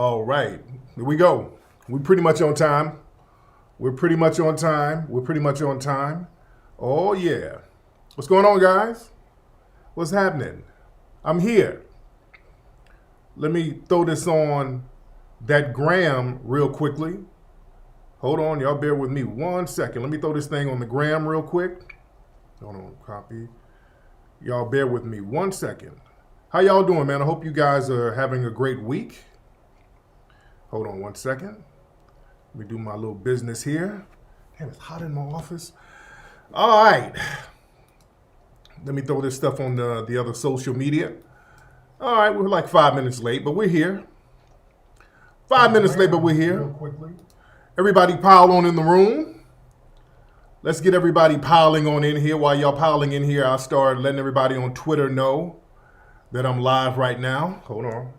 All right, here we go. We're pretty much on time. We're pretty much on time. We're pretty much on time. Oh, yeah. What's going on, guys? What's happening? I'm here. Let me throw this on that gram real quickly. Hold on, y'all bear with me 1 second. Let me throw this thing on the gram real quick. Hold on, copy. Y'all bear with me 1 second. How y'all doing, man? I hope you guys are having a great week. Hold on 1 second. Let me do my little business here. Damn, it's hot in my office. All right. Let me throw this stuff on the other social media. All right, we're like 5 minutes late, but we're here. 5 minutes late, but we're here. Real quickly. Everybody pile on in the room. Let's get everybody piling on in here. While y'all piling in here, I'll start letting everybody on Twitter know that I'm live right now. Hold on.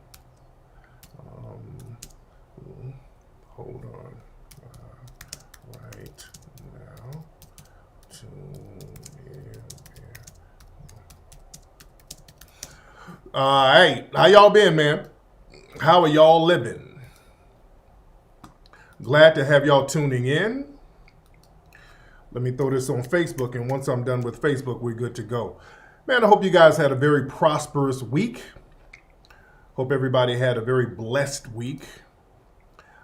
Hold on. Right now. All right. How y'all been, man? How are y'all living? Glad to have y'all tuning in. Let me throw this on Facebook, and once I'm done with Facebook, we're good to go. Man, I hope you guys had a very prosperous week. Hope everybody had a very blessed week.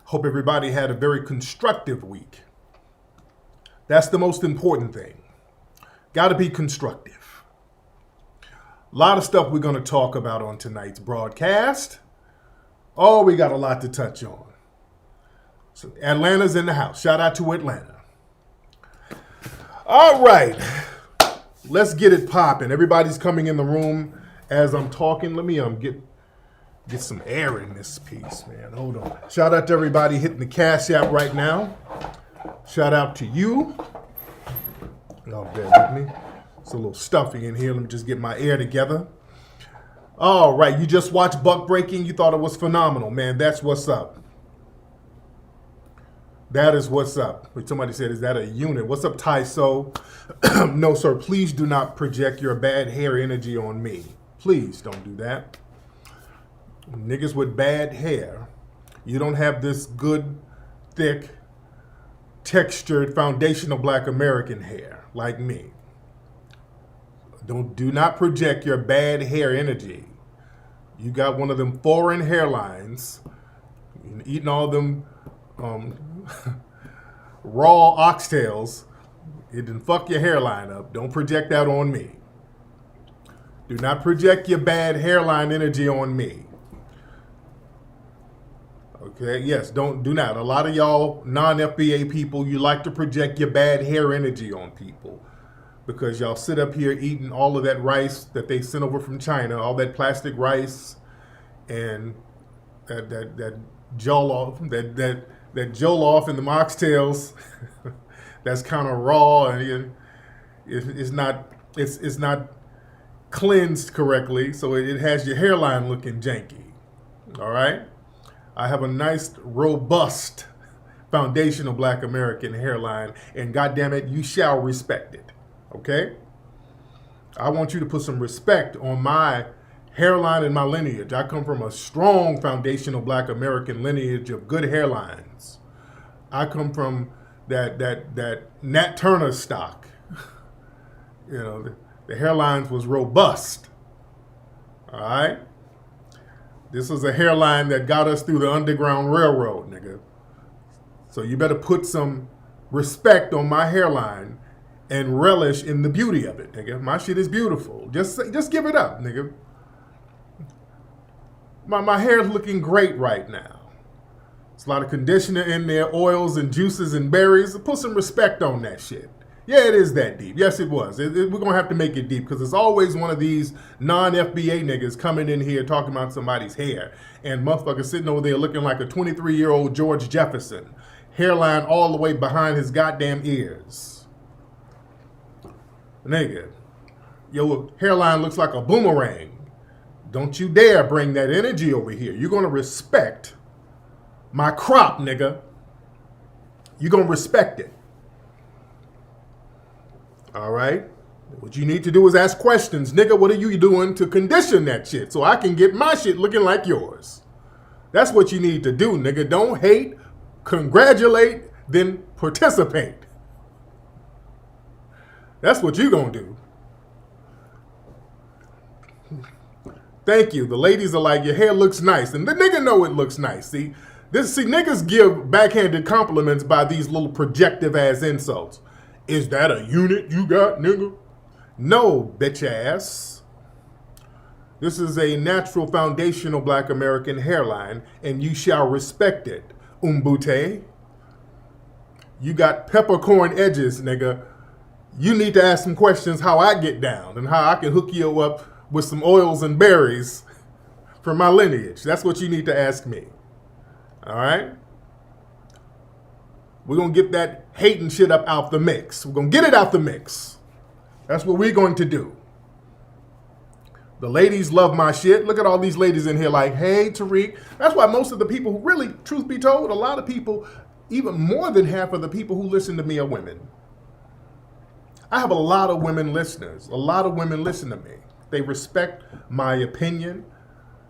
Hope everybody had a very constructive week. That's the most important thing. Got to be constructive. A lot of stuff we're going to talk about on tonight's broadcast. Oh, we got a lot to touch on. So Atlanta's in the house. Shout out to Atlanta. All right. Let's get it popping. Everybody's coming in the room as I'm talking. Let me get some air in this piece, man. Hold on. Shout out to everybody hitting the CashApp right now. Shout out to you. Oh, bear with me. It's a little stuffy in here. Let me just get my air together. All right. You just watched Buck Breaking. You thought it was phenomenal, man. That's what's up. That is what's up. Somebody said, is that a unit? What's up, Tyso? No, sir. Please do not project your bad hair energy on me. Please don't do that. Niggas with bad hair, you don't have this good, thick, textured, foundational black American hair like me. Do not project your bad hair energy. You got one of them foreign hairlines, eating all them raw oxtails. It didn't fuck your hairline up. Don't project that on me. Do not project your bad hairline energy on me. Okay, yes, do not. A lot of y'all non-FBA people, you like to project your bad hair energy on people because y'all sit up here eating all of that rice that they sent over from China, all that plastic rice and that jollof, that jollof and the oxtails that's kind of raw and it's not cleansed correctly, so it has your hairline looking janky. All right? I have a nice, robust, foundational black American hairline, and goddamn it, you shall respect it, okay? I want you to put some respect on my hairline and my lineage. I come from a strong, foundational black American lineage of good hairlines. I come from that Nat Turner stock. You know, the hairlines was robust, all right? This was a hairline that got us through the Underground Railroad, nigga. So you better put some respect on my hairline and relish in the beauty of it, nigga. My shit is beautiful. Just give it up, nigga. My hair's looking great right now. There's a lot of conditioner in there, oils and juices and berries. Put some respect on that shit. Yeah, it is that deep. Yes, it was. We're going to have to make it deep because it's always one of these non-FBA niggas coming in here talking about somebody's hair. And motherfuckers sitting over there looking like a 23-year-old George Jefferson. Hairline all the way behind his goddamn ears. Nigga, your hairline looks like a boomerang. Don't you dare bring that energy over here. You're going to respect my crop, nigga. You're going to respect it. All right? What you need to do is ask questions. Nigga, what are you doing to condition that shit so I can get my shit looking like yours? That's what you need to do, nigga. Don't hate, congratulate, then participate. That's what you gonna do. Thank you. The ladies are like, your hair looks nice. And the nigga know it looks nice. See, niggas give backhanded compliments by these little projective ass insults. Is that a unit you got, nigga? No, bitch ass. This is a natural foundational black American hairline, and you shall respect it, umbute. You got peppercorn edges, nigga. You need to ask some questions how I get down and how I can hook you up with some oils and berries from my lineage. That's what you need to ask me. All right? We're going to get that hating shit up out the mix. We're going to get it out the mix. That's what we're going to do. The ladies love my shit. Look at all these ladies in here like, hey, Tariq. That's why most of the people who really, truth be told, a lot of people, even more than half of the people who listen to me are women. I have a lot of women listeners. A lot of women listen to me. They respect my opinion.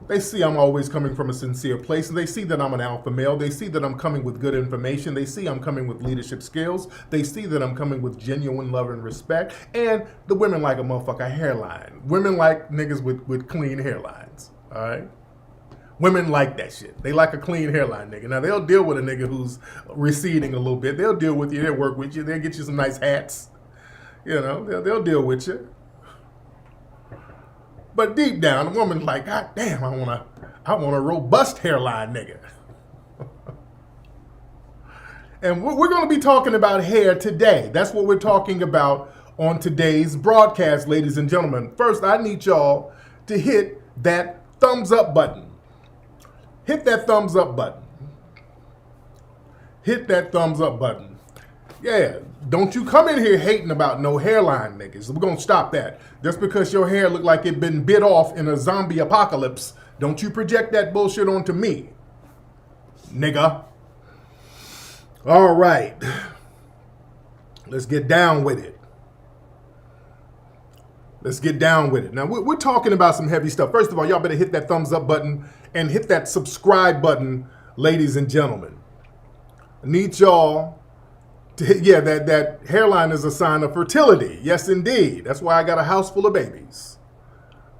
They see I'm always coming from a sincere place, and they see that I'm an alpha male. They see that I'm coming with good information. They see I'm coming with leadership skills. They see that I'm coming with genuine love and respect. And the women like a motherfucker hairline. Women like niggas with clean hairlines, all right? Women like that shit. They like a clean hairline nigga. Now, they'll deal with a nigga who's receding a little bit. They'll deal with you. They'll work with you. They'll get you some nice hats. You know, they'll deal with you. But deep down, the woman's like, God damn, I want a robust hairline nigga. And we're going to be talking about hair today. That's what we're talking about on today's broadcast, ladies and gentlemen. First, I need y'all to hit that thumbs up button. Hit that thumbs up button. Hit that thumbs up button. Yeah, don't you come in here hating about no hairline niggas. We're going to stop that. Just because your hair look like it been bit off in a zombie apocalypse, don't you project that bullshit onto me, nigga. All right. Let's get down with it. Let's get down with it. Now, we're talking about some heavy stuff. First of all, y'all better hit that thumbs up button and hit that subscribe button, ladies and gentlemen. I need y'all. Yeah, that hairline is a sign of fertility. Yes, indeed. That's why I got a house full of babies.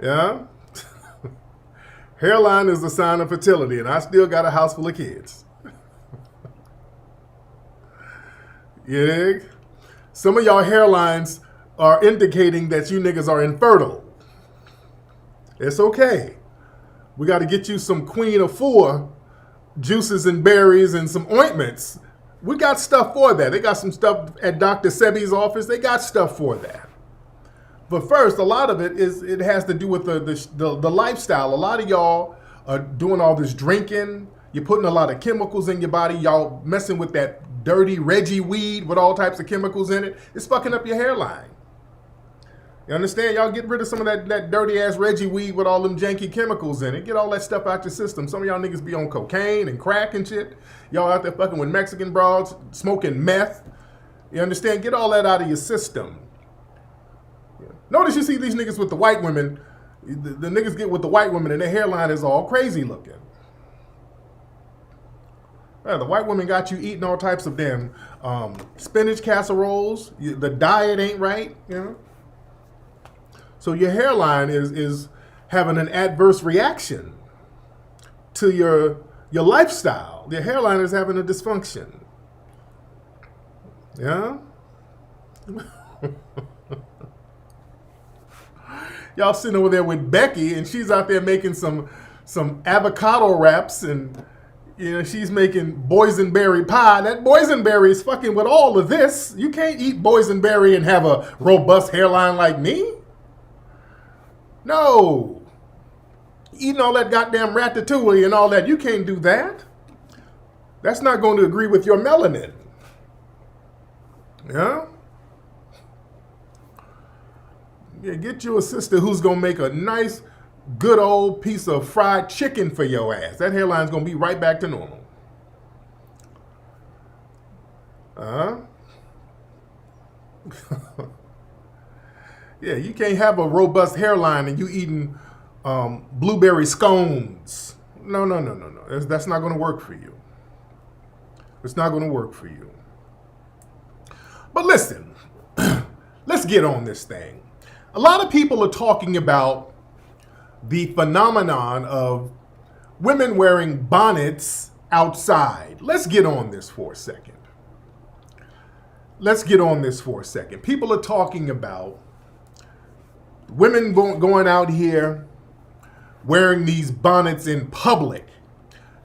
Yeah? Hairline is a sign of fertility, and I still got a house full of kids. You dig? Some of y'all hairlines are indicating that you niggas are infertile. It's okay. We got to get you some Queen of Four juices and berries and some ointments. We got stuff for that. They got some stuff at Dr. Sebi's office. They got stuff for that. But first, a lot of it has to do with the lifestyle. A lot of y'all are doing all this drinking. You're putting a lot of chemicals in your body. Y'all messing with that dirty Reggie weed with all types of chemicals in it. It's fucking up your hairline. You understand? Y'all get rid of some of that dirty ass Reggie weed with all them janky chemicals in it. Get all that stuff out your system. Some of y'all niggas be on cocaine and crack and shit. Y'all out there fucking with Mexican broads, smoking meth. You understand? Get all that out of your system. Notice you see these niggas with the white women. The niggas get with the white women and their hairline is all crazy looking. The white woman got you eating all types of damn spinach casseroles. The diet ain't right, you know? So your hairline is having an adverse reaction to your lifestyle. Your hairline is having a dysfunction. Yeah? Y'all sitting over there with Becky, and she's out there making some avocado wraps, and you know she's making boysenberry pie. That boysenberry is fucking with all of this. You can't eat boysenberry and have a robust hairline like me. No. Eating all that goddamn ratatouille and all that, you can't do that. That's not going to agree with your melanin. Yeah? Yeah, get you a sister who's going to make a nice, good old piece of fried chicken for your ass. That hairline's going to be right back to normal. Yeah, you can't have a robust hairline and you eating blueberry scones No, no, no, no, no. That's not going to work for you. It's not going to work for you. But listen, let's get on this thing. A lot of people are talking about the phenomenon of women wearing bonnets outside. Let's get on this for a second. People are talking about women going out here wearing these bonnets in public.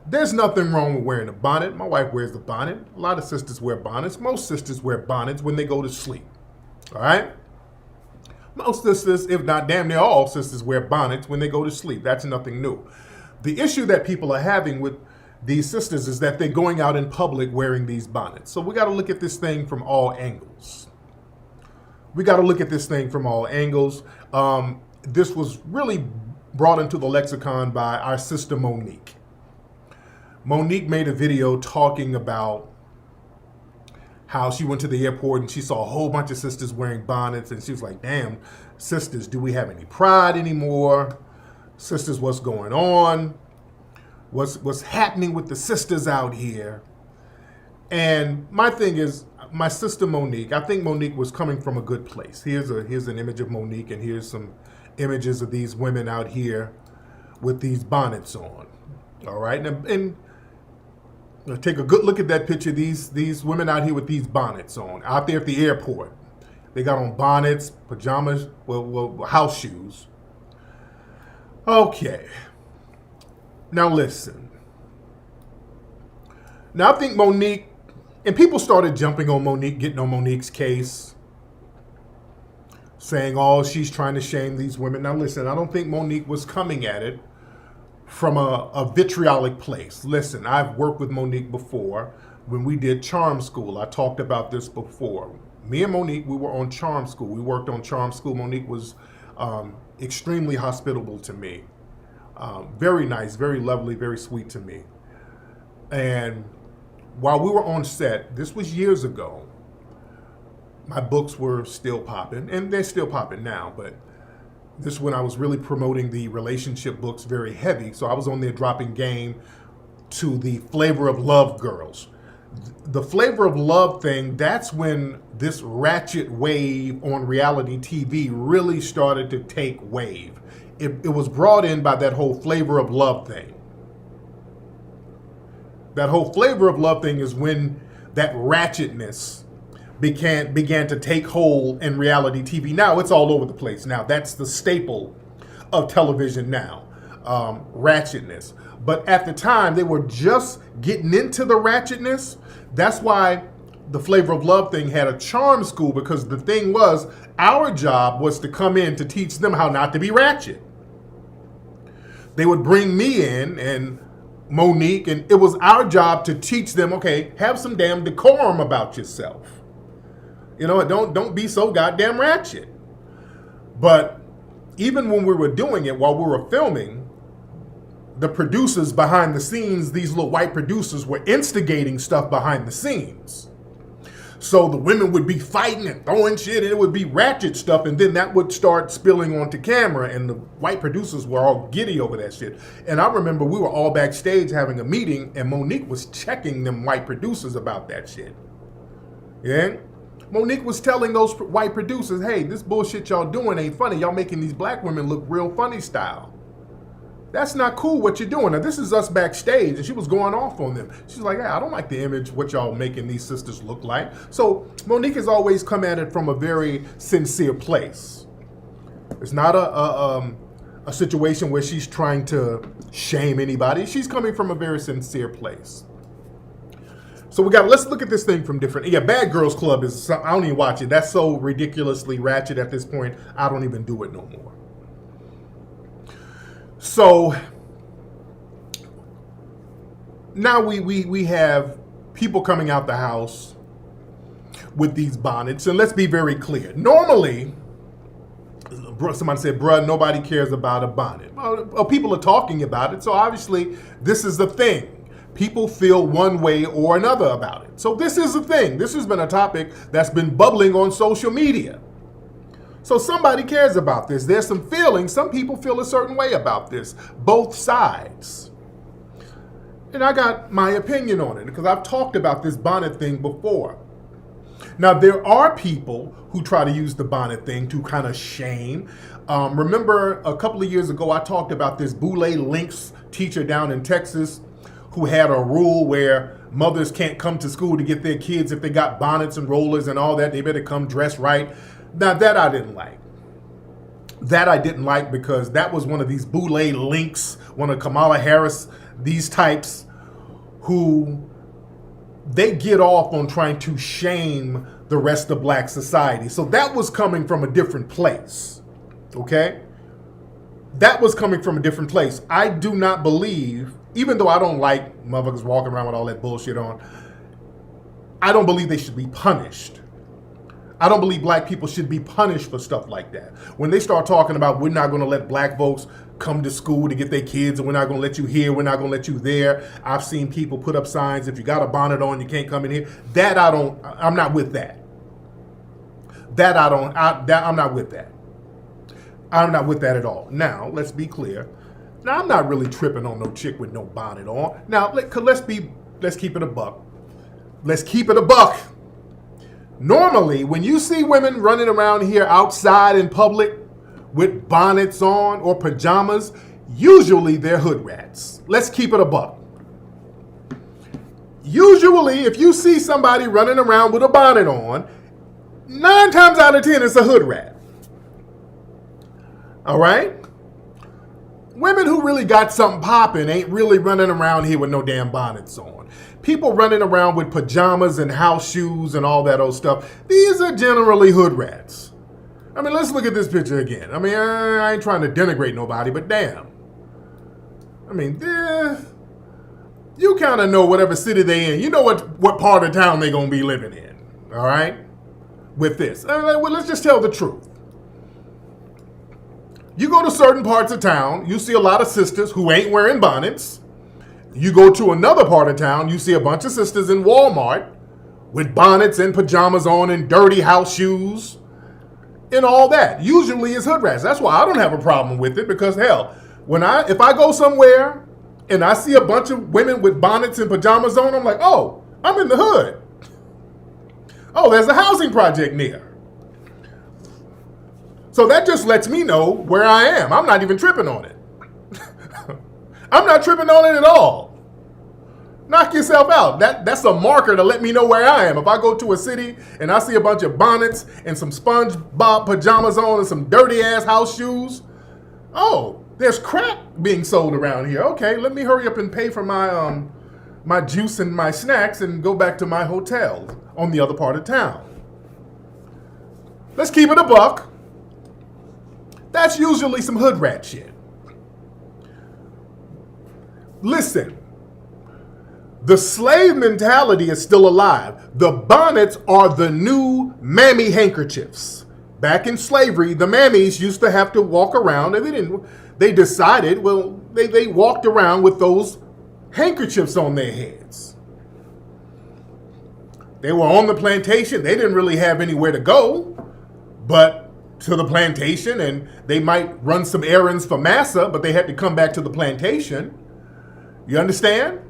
There's nothing wrong with wearing a bonnet. My wife wears a bonnet. A lot of sisters wear bonnets. Most sisters wear bonnets when they go to sleep. All right? Most sisters, if not damn near all sisters, wear bonnets when they go to sleep. That's nothing new. The issue that people are having with these sisters is that they're going out in public wearing these bonnets. So we got to look at this thing from all angles. This was really brought into the lexicon by our sister Monique. Monique made a video talking about how she went to the airport and she saw a whole bunch of sisters wearing bonnets, and she was like, damn, sisters, do we have any pride anymore? Sisters, what's going on? What's happening with the sisters out here? And my thing is, my sister Monique, I think Monique was coming from a good place. Here's an image of Monique, and here's some images of these women out here with these bonnets on. All right, and take a good look at that picture. These women out here with these bonnets on, out there at the airport. They got on bonnets, pajamas, well, house shoes. Okay. Now listen. Now I think Monique, and people started jumping on Monique, getting on Monique's case, saying, oh, she's trying to shame these women. Now listen, I don't think Monique was coming at it from a vitriolic place. Listen, I've worked with Monique before when we did Charm School. I talked about this before. Me and Monique, we were on Charm School. We worked on Charm School. Monique was extremely hospitable to me. Very nice, very lovely, very sweet to me. And while we were on set, this was years ago, my books were still popping, and they're still popping now, but this is when I was really promoting the relationship books very heavy. So I was on there dropping game to the Flavor of Love girls. The Flavor of Love thing, that's when this ratchet wave on reality TV really started to take wave. It was brought in by that whole Flavor of Love thing. That whole Flavor of Love thing is when that ratchetness began to take hold in reality TV. Now it's all over the place. Now that's the staple of television now, ratchetness. But at the time, they were just getting into the ratchetness. That's why the Flavor of Love thing had a charm school, because the thing was, our job was to come in to teach them how not to be ratchet. They would bring me in and Monique, and it was our job to teach them, okay, have some damn decorum about yourself. You know, don't be so goddamn ratchet. But even when we were doing it, while we were filming, the producers behind the scenes, these little white producers, were instigating stuff behind the scenes. So the women would be fighting and throwing shit, and it would be ratchet stuff, and then that would start spilling onto camera, and the white producers were all giddy over that shit. And I remember we were all backstage having a meeting, and Monique was checking them white producers about that shit. Yeah? Monique was telling those white producers, hey, this bullshit y'all doing ain't funny. Y'all making these black women look real funny style. That's not cool what you're doing. Now, this is us backstage, and she was going off on them. She's like, hey, I don't like the image, what y'all making these sisters look like. So Monique has always come at it from a very sincere place. It's not a situation where she's trying to shame anybody. She's coming from a very sincere place. So let's look at this thing from different, Bad Girls Club is, I don't even watch it. That's so ridiculously ratchet at this point, I don't even do it no more. So now we have people coming out the house with these bonnets, and let's be very clear. Normally, somebody said, bruh, nobody cares about a bonnet. Well, people are talking about it, so obviously this is the thing. People feel one way or another about it. So this is the thing. This has been a topic that's been bubbling on social media. So somebody cares about this. There's some feelings. Some people feel a certain way about this. Both sides. And I got my opinion on it because I've talked about this bonnet thing before. Now, there are people who try to use the bonnet thing to kind of shame. Remember a couple of years ago, I talked about this Boule Links teacher down in Texas who had a rule where mothers can't come to school to get their kids if they got bonnets and rollers and all that. They better come dressed right. Now, that I didn't like. That I didn't like because that was one of these Boule Links, one of Kamala Harris, these types who they get off on trying to shame the rest of black society. So that was coming from a different place, okay? That was coming from a different place. I do not believe, even though I don't like motherfuckers walking around with all that bullshit on, I don't believe they should be punished. I don't believe black people should be punished for stuff like that. When they start talking about we're not going to let black folks come to school to get their kids, and we're not going to let you here, we're not going to let you there. I've seen people put up signs, if you got a bonnet on, you can't come in here. That I'm not with that. I'm not with that. I'm not with that at all. Now, let's be clear. Now, I'm not really tripping on no chick with no bonnet on. Now, let's keep it a buck. Let's keep it a buck. Normally, when you see women running around here outside in public with bonnets on or pajamas, usually they're hood rats. Let's keep it a buck. Usually, if you see somebody running around with a bonnet on, 9 times out of 10, it's a hood rat. All right? Women who really got something popping ain't really running around here with no damn bonnets on. People running around with pajamas and house shoes and all that old stuff, these are generally hood rats. I mean, let's look at this picture again. I mean, I ain't trying to denigrate nobody, but damn. I mean, you kind of know whatever city they in. You know what part of town they going to be living in, all right? With this. Well, let's just tell the truth. You go to certain parts of town, you see a lot of sisters who ain't wearing bonnets. You go to another part of town, you see a bunch of sisters in Walmart with bonnets and pajamas on and dirty house shoes and all that. Usually it's hood rats. That's why I don't have a problem with it, because hell, if I go somewhere and I see a bunch of women with bonnets and pajamas on, I'm like, oh, I'm in the hood. Oh, there's a housing project near. So that just lets me know where I am. I'm not even tripping on it. I'm not tripping on it at all. Knock yourself out. That's a marker to let me know where I am. If I go to a city and I see a bunch of bonnets and some SpongeBob pajamas on and some dirty ass house shoes, oh, there's crack being sold around here. Okay, let me hurry up and pay for my juice and my snacks and go back to my hotel on the other part of town. Let's keep it a buck. That's usually some hood rat shit. Listen, the slave mentality is still alive. The bonnets are the new mammy handkerchiefs. Back in slavery, the mammies used to have to walk around, and they decided, well, they walked around with those handkerchiefs on their heads. They were on the plantation. They didn't really have anywhere to go but to the plantation, and they might run some errands for massa, but they had to come back to the plantation. You understand?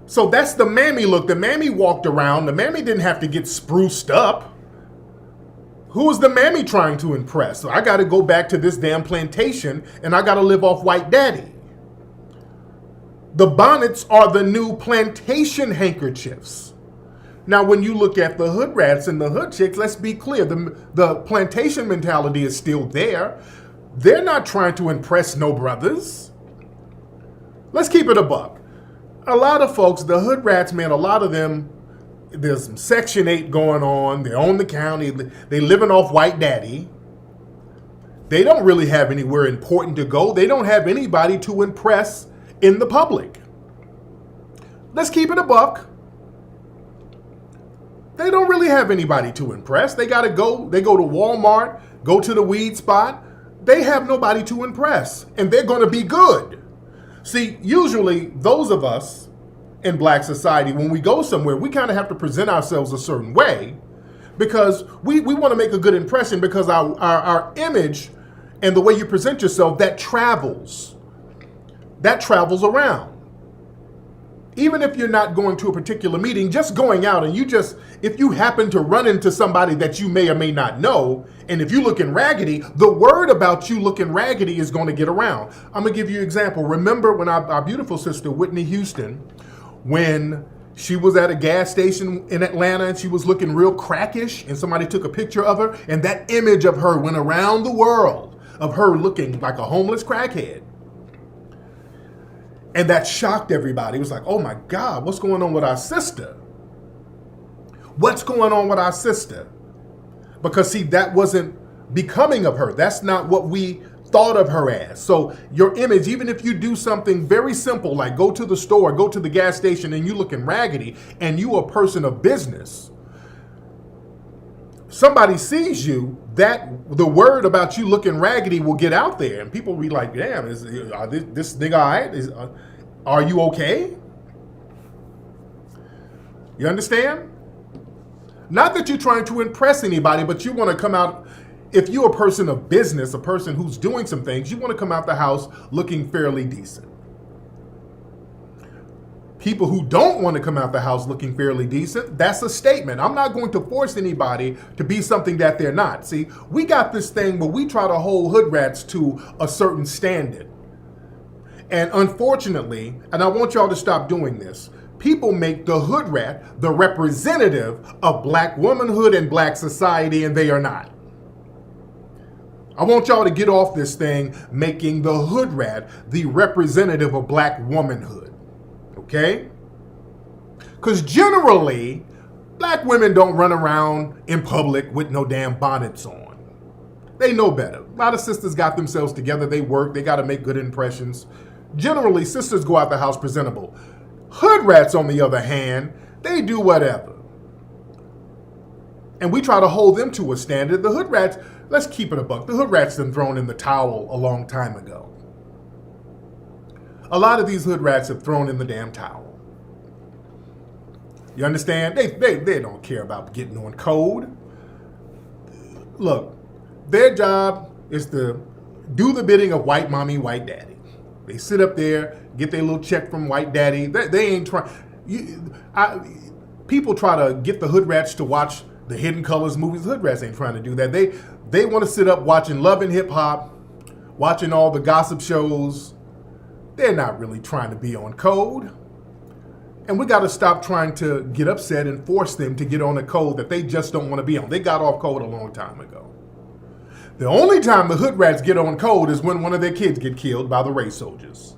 So that's the mammy look. The mammy walked around. The mammy didn't have to get spruced up. Who was the mammy trying to impress? So I got to go back to this damn plantation, and I got to live off white daddy. The bonnets are the new plantation handkerchiefs. Now, when you look at the hood rats and the hood chicks, let's be clear. The plantation mentality is still there. They're not trying to impress no brothers. Let's keep it a buck. A lot of folks, the hood rats, man, a lot of them, there's some Section 8 going on. They own the county. They living off white daddy. They don't really have anywhere important to go. They don't have anybody to impress in the public. Let's keep it a buck. They don't really have anybody to impress. They got to go. They go to Walmart, go to the weed spot. They have nobody to impress, and they're going to be good. See, usually those of us in black society, when we go somewhere, we kind of have to present ourselves a certain way because we want to make a good impression, because our image and the way you present yourself, that travels around. Even if you're not going to a particular meeting, just going out and if you happen to run into somebody that you may or may not know, and if you're looking raggedy, the word about you looking raggedy is going to get around. I'm going to give you an example. Remember when our beautiful sister, Whitney Houston, when she was at a gas station in Atlanta and she was looking real crackish and somebody took a picture of her and that image of her went around the world of her looking like a homeless crackhead. And that shocked everybody. It was like, oh my God, what's going on with our sister? What's going on with our sister? Because see, that wasn't becoming of her. That's not what we thought of her as. So your image, even if you do something very simple, like go to the store, go to the gas station and you looking raggedy and you a person of business, somebody sees you, that the word about you looking raggedy will get out there and people will be like, damn, this nigga all right? Are you okay? You understand? Not that you're trying to impress anybody, but you want to come out, if you're a person of business, a person who's doing some things, you want to come out the house looking fairly decent. People who don't want to come out the house looking fairly decent, that's a statement. I'm not going to force anybody to be something that they're not. See, we got this thing where we try to hold hood rats to a certain standard. And unfortunately, and I want y'all to stop doing this, people make the hood rat the representative of black womanhood and black society, and they are not. I want y'all to get off this thing making the hood rat the representative of black womanhood. Okay? Because generally, black women don't run around in public with no damn bonnets on. They know better. A lot of sisters got themselves together. They work. They got to make good impressions. Generally, sisters go out the house presentable. Hood rats, on the other hand, they do whatever. And we try to hold them to a standard. The hood rats, let's keep it a buck. The hood rats been thrown in the towel a long time ago. A lot of these hood rats have thrown in the damn towel. You understand? They don't care about getting on code. Look, their job is to do the bidding of white mommy, white daddy. They sit up there, get their little check from white daddy. They ain't trying. People try to get the hood rats to watch the Hidden Colors movies. Hood rats ain't trying to do that. They want to sit up watching Love and Hip Hop, watching all the gossip shows. They're not really trying to be on code. And we got to stop trying to get upset and force them to get on a code that they just don't want to be on. They got off code a long time ago. The only time the hood rats get on code is when one of their kids get killed by the race soldiers.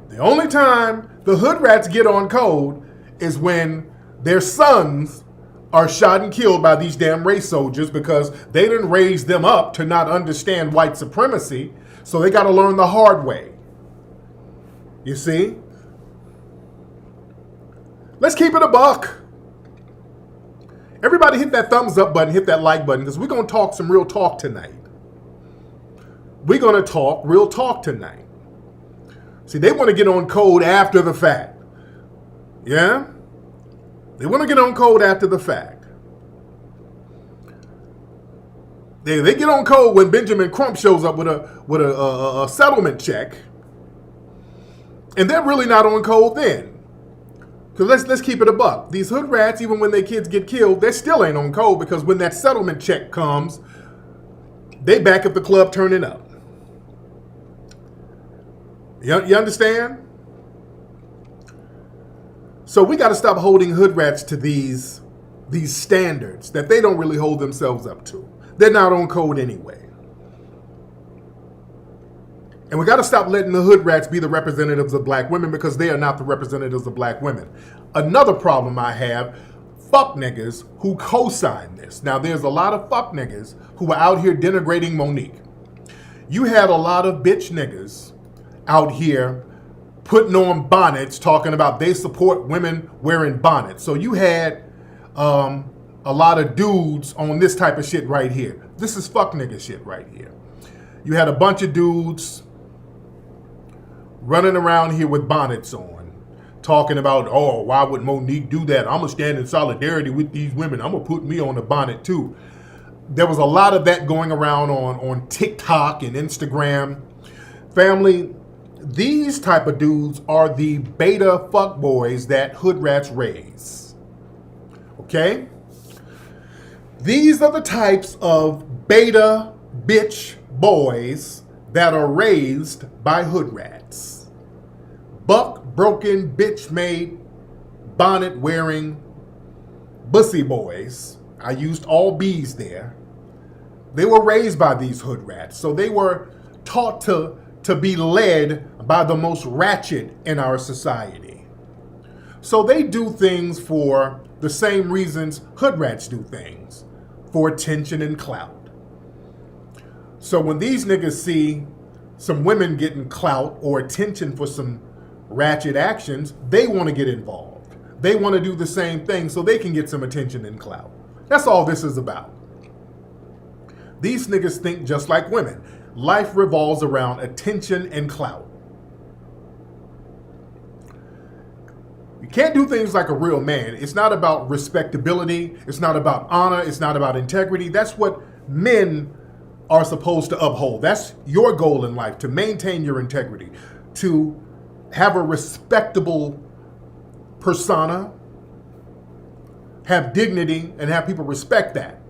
The only time the hood rats get on code is when their sons are shot and killed by these damn race soldiers because they didn't raise them up to not understand white supremacy. So they got to learn the hard way. You see? Let's keep it a buck. Everybody hit that thumbs up button, hit that like button, because we're going to talk some real talk tonight. We're going to talk real talk tonight. See, they want to get on code after the fact. Yeah? They want to get on code after the fact. They get on code when Benjamin Crump shows up with a settlement check, and they're really not on code then. Because let's keep it a buck. These hood rats, even when their kids get killed, they still ain't on code because when that settlement check comes, they back at the club turning up. You understand? So we got to stop holding hood rats to these standards that they don't really hold themselves up to. They're not on code anyway. And we got to stop letting the hood rats be the representatives of black women because they are not the representatives of black women. Another problem I have, fuck niggas who co-sign this. Now, there's a lot of fuck niggas who are out here denigrating Monique. You had a lot of bitch niggas out here putting on bonnets talking about they support women wearing bonnets. So you had a lot of dudes on this type of shit right here. This is fuck nigga shit right here. You had a bunch of dudes running around here with bonnets on, talking about, oh, why would Monique do that? I'm going to stand in solidarity with these women. I'm going to put me on the bonnet too. There was a lot of that going around on TikTok and Instagram. Family, These type of dudes are the beta fuckboys that hood rats raise. Okay? These are the types of beta bitch boys that are raised by hood rats. Buck broken, bitch made, bonnet wearing bussy boys. I used all B's there. They were raised by these hood rats. So they were taught to be led by the most ratchet in our society. So they do things for the same reasons hood rats do things, for attention and clout. So when these niggas see some women getting clout or attention for some ratchet actions, they want to get involved. They want to do the same thing so they can get some attention and clout. That's all this is about. These niggas think just like women. Life revolves around attention and clout. You can't do things like a real man. It's not about respectability. It's not about honor. It's not about integrity. That's what men are supposed to uphold. That's your goal in life, to maintain your integrity, to have a respectable persona, have dignity, and have people respect that.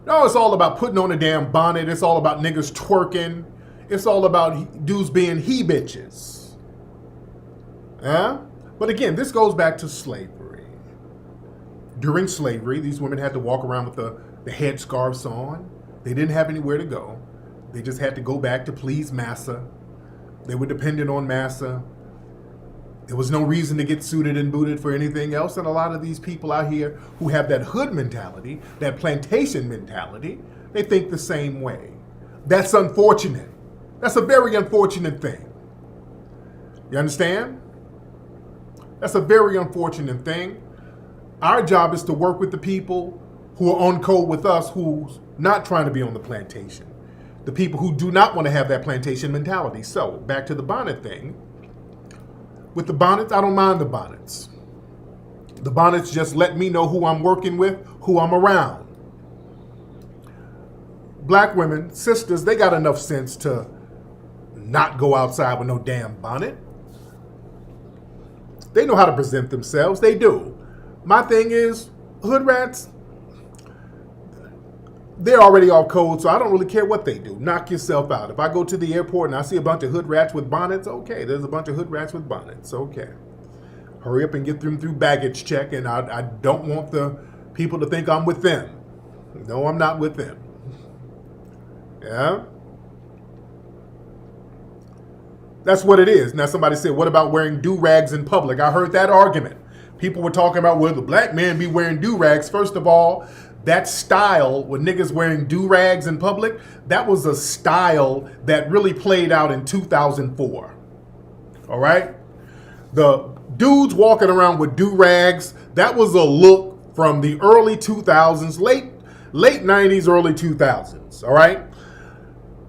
No, it's all about putting on a damn bonnet. It's all about niggas twerking. It's all about dudes being he bitches. Yeah? But again, this goes back to slavery. During slavery, these women had to walk around with the headscarves on. They didn't have anywhere to go. They just had to go back to please massa. They were dependent on massa. There was no reason to get suited and booted for anything else. And a lot of these people out here who have that hood mentality, that plantation mentality, they think the same way. That's unfortunate. That's a very unfortunate thing. You understand? That's a very unfortunate thing. Our job is to work with the people who are on code with us, who's not trying to be on the plantation. The people who do not want to have that plantation mentality. So, back to the bonnet thing. With the bonnets, I don't mind the bonnets. The bonnets just let me know who I'm working with, who I'm around. Black women, sisters, they got enough sense to not go outside with no damn bonnet. They know how to present themselves. They do. My thing is, hood rats, they're already off code, so I don't really care what they do. Knock yourself out. If I go to the airport and I see a bunch of hood rats with bonnets, okay, there's a bunch of hood rats with bonnets, okay. Hurry up and get them through baggage check, and I don't want the people to think I'm with them. No, I'm not with them. Yeah? That's what it is. Now somebody said, what about wearing do-rags in public? I heard that argument. People were talking about, well, the black man be wearing do-rags. First of all, that style with niggas wearing do-rags in public, that was a style that really played out in 2004. All right? The dudes walking around with do-rags, that was a look from the early 2000s, late 90s, early 2000s. All right?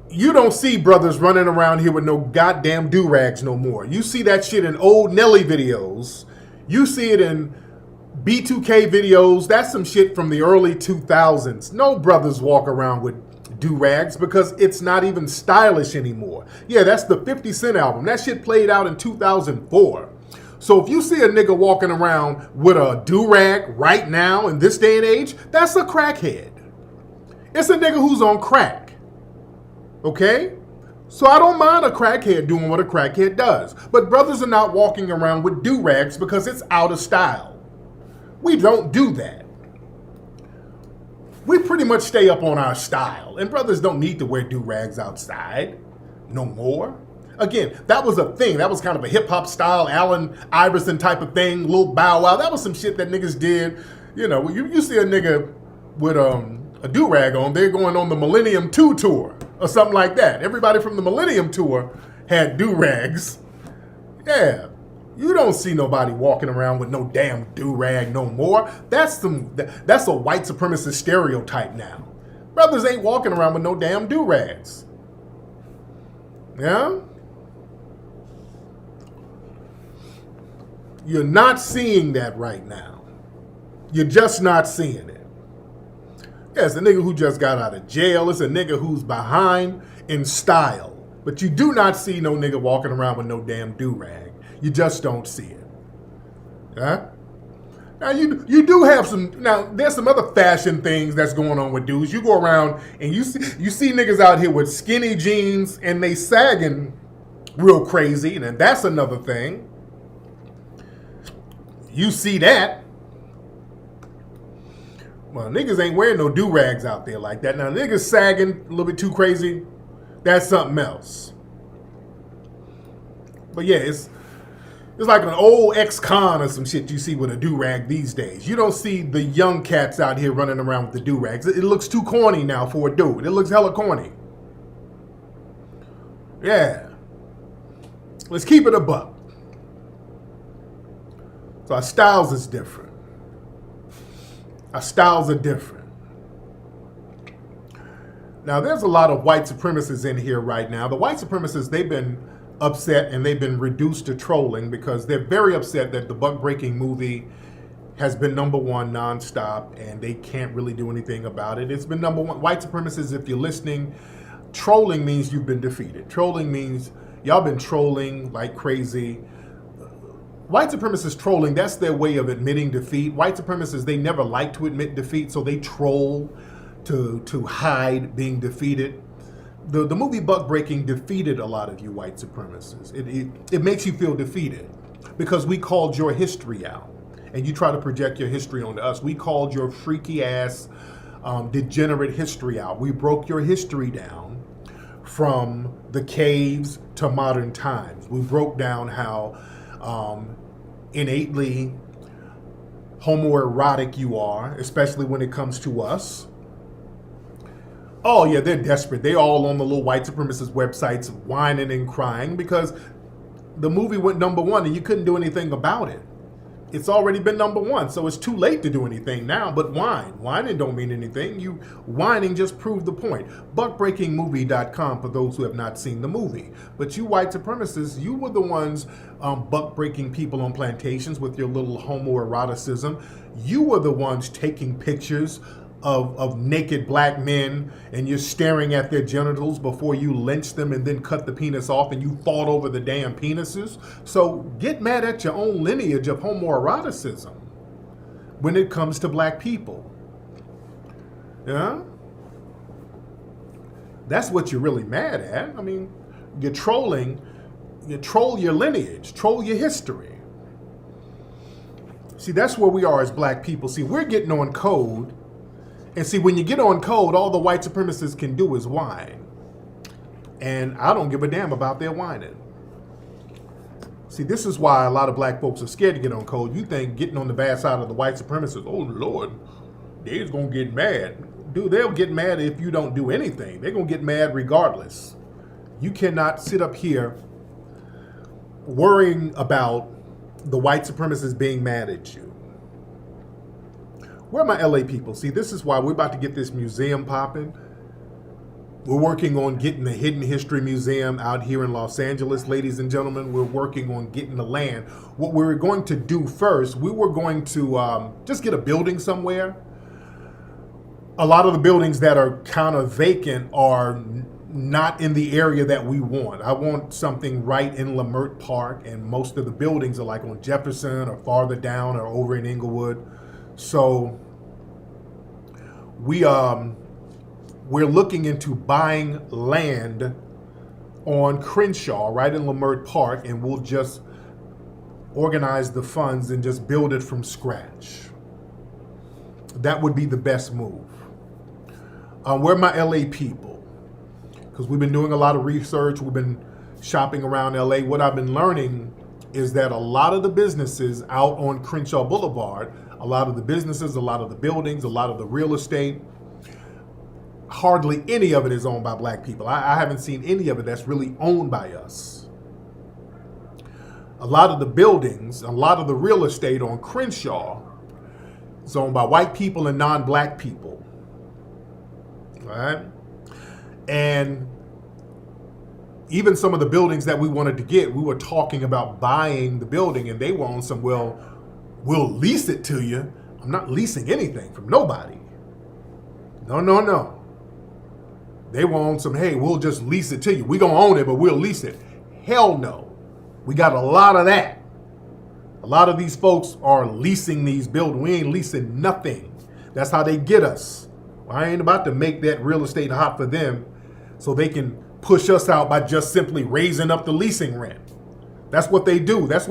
You don't see brothers running around here with no goddamn do-rags no more. You see that shit in old Nelly videos. You see it in B2K videos. That's some shit from the early 2000s. No brothers walk around with do-rags because it's not even stylish anymore. Yeah, that's the 50 Cent album. That shit played out in 2004. So if you see a nigga walking around with a do-rag right now in this day and age, that's a crackhead. It's a nigga who's on crack. Okay? So I don't mind a crackhead doing what a crackhead does. But brothers are not walking around with do-rags because it's out of style. We don't do that. We pretty much stay up on our style. And brothers don't need to wear do-rags outside no more. Again, that was a thing. That was kind of a hip-hop style, Allen Iverson type of thing, Lil Bow Wow. That was some shit that niggas did. You know, you see a nigga with a do-rag on, they're going on the Millennium 2 tour or something like that. Everybody from the Millennium tour had do-rags. Yeah. You don't see nobody walking around with no damn do-rag no more. That's a white supremacist stereotype now. Brothers ain't walking around with no damn do-rags. Yeah? You're not seeing that right now. You're just not seeing it. Yeah, it's a nigga who just got out of jail. It's a nigga who's behind in style. But you do not see no nigga walking around with no damn do-rag. You just don't see it. Huh? Now you do have some. Now there's some other fashion things that's going on with dudes. You go around and you see niggas out here with skinny jeans and they sagging real crazy, and that's another thing. You see that. Well, niggas ain't wearing no do-rags out there like that. Now niggas sagging a little bit too crazy. That's something else. But yeah, it's like an old ex-con or some shit you see with a do-rag these days. You don't see the young cats out here running around with the do-rags. It looks too corny now for a dude. It looks hella corny. Yeah. Let's keep it a buck. So our styles is different. Our styles are different. Now, there's a lot of white supremacists in here right now. The white supremacists, they've been upset and they've been reduced to trolling because they're very upset that the Buck Breaking movie has been #1 nonstop and they can't really do anything about it. It's been #1. White supremacists, if you're listening, trolling means you've been defeated. Trolling means y'all been trolling like crazy. White supremacists trolling, that's their way of admitting defeat. White supremacists, they never like to admit defeat, so they troll to hide being defeated. The movie Buck Breaking defeated a lot of you white supremacists. It makes you feel defeated because we called your history out and you try to project your history onto us. We called your freaky ass degenerate history out. We broke your history down from the caves to modern times. We broke down how innately homoerotic you are, especially when it comes to us. Oh yeah, they're desperate. They all on the little white supremacist websites whining and crying because the movie went #1 and you couldn't do anything about it. It's already been #1, so it's too late to do anything now, but whine. Whining don't mean anything. You whining just proved the point. Buckbreakingmovie.com for those who have not seen the movie. But you white supremacists, you were the ones buck-breaking people on plantations with your little homoeroticism. You were the ones taking pictures of naked black men and you're staring at their genitals before you lynch them and then cut the penis off and you fought over the damn penises. So get mad at your own lineage of homoeroticism when it comes to black people. Yeah? That's what you're really mad at. I mean, you're trolling, you troll your lineage, troll your history. See, that's where we are as black people. See, we're getting on code. And see, when you get on code, all the white supremacists can do is whine. And I don't give a damn about their whining. See, this is why a lot of black folks are scared to get on code. You think getting on the bad side of the white supremacists, oh Lord, they's gonna get mad. Dude, they'll get mad if you don't do anything. They're gonna get mad regardless. You cannot sit up here worrying about the white supremacists being mad at you. Where are my LA people? See, this is why we're about to get this museum popping. We're working on getting the Hidden History Museum out here in Los Angeles, ladies and gentlemen. We're working on getting the land. What we were going to do first, we were going to just get a building somewhere. A lot of the buildings that are kind of vacant are not in the area that we want. I want something right in Leimert Park, and most of the buildings are like on Jefferson or farther down or over in Inglewood. So we're looking into buying land on Crenshaw, right in Leimert Park, and we'll just organize the funds and just build it from scratch. That would be the best move. Where are my LA people? Because we've been doing a lot of research. We've been shopping around LA. What I've been learning is that a lot of the businesses out on Crenshaw Boulevard, a lot of the businesses, a lot of the buildings, a lot of the real estate, hardly any of it is owned by black people. I haven't seen any of it that's really owned by us. A lot of the buildings, a lot of the real estate on Crenshaw is owned by white people and non-black people. All right? And even some of the buildings that we wanted to get, we were talking about buying the building, and they were on some, well, we'll lease it to you. I'm not leasing anything from nobody. No. They were on some, hey, we'll just lease it to you. We're going to own it, but we'll lease it. Hell no. We got a lot of that. A lot of these folks are leasing these buildings. We ain't leasing nothing. That's how they get us. I ain't about to make that real estate hot for them so they can push us out by just simply raising up the leasing rent. That's what they do. That's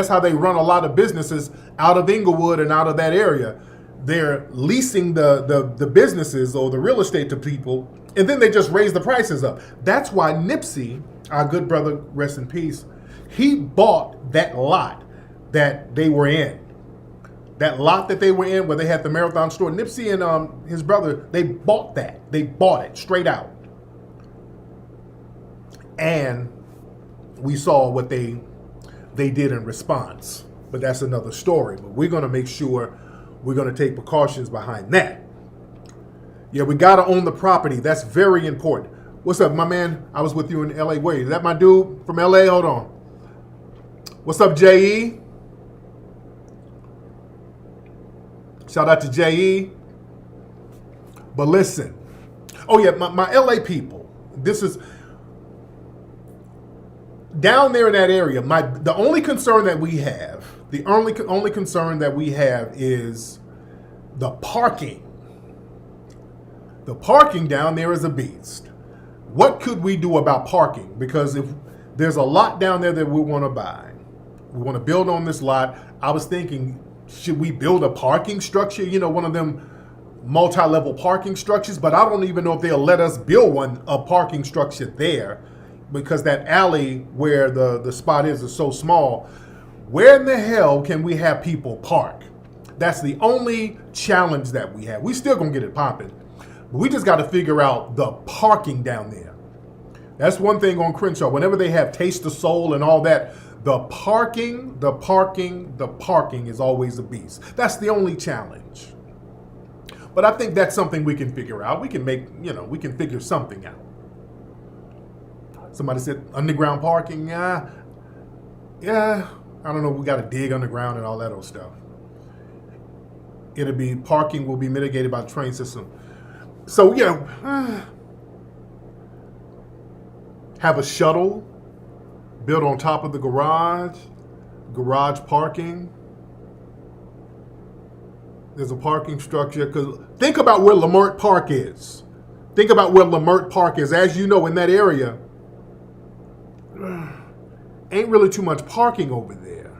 how they run a lot of businesses out of Inglewood and out of that area. They're leasing the businesses or the real estate to people, and then they just raise the prices up. That's why Nipsey, our good brother, rest in peace, he bought that lot that they were in. That lot that they were in where they had the Marathon store. Nipsey and his brother, they bought that. They bought it straight out. And we saw what they did in response. But that's another story. But we're going to make sure we're going to take precautions behind that. Yeah, we got to own the property. That's very important. What's up, my man? I was with you in LA. Wait, is that my dude from LA? Hold on. What's up, J.E.? Shout out to J.E. But listen. Oh, yeah, my LA people. This is down there in that area. The only concern that we have, is the parking. The parking down there is a beast. What could we do about parking? Because if there's a lot down there that we want to buy, we want to build on this lot. I was thinking, should we build a parking structure? You know, one of them multi-level parking structures, but I don't even know if they'll let us build a parking structure there because that alley where the spot is so small. Where in the hell can we have people park? That's the only challenge that we have. We still gonna get it popping, but we just got to figure out the parking down there. That's one thing on Crenshaw. Whenever they have Taste of Soul and all that, the parking is always a beast. That's the only challenge. But I think that's something we can figure out. We can we can figure something out. Somebody said underground parking. Yeah. I don't know. We got to dig underground and all that old stuff. Parking will be mitigated by the train system. So have a shuttle built on top of the garage parking. There's a parking structure. Because think about where Lamert Park is. As you know, in that area, ain't really too much parking over there.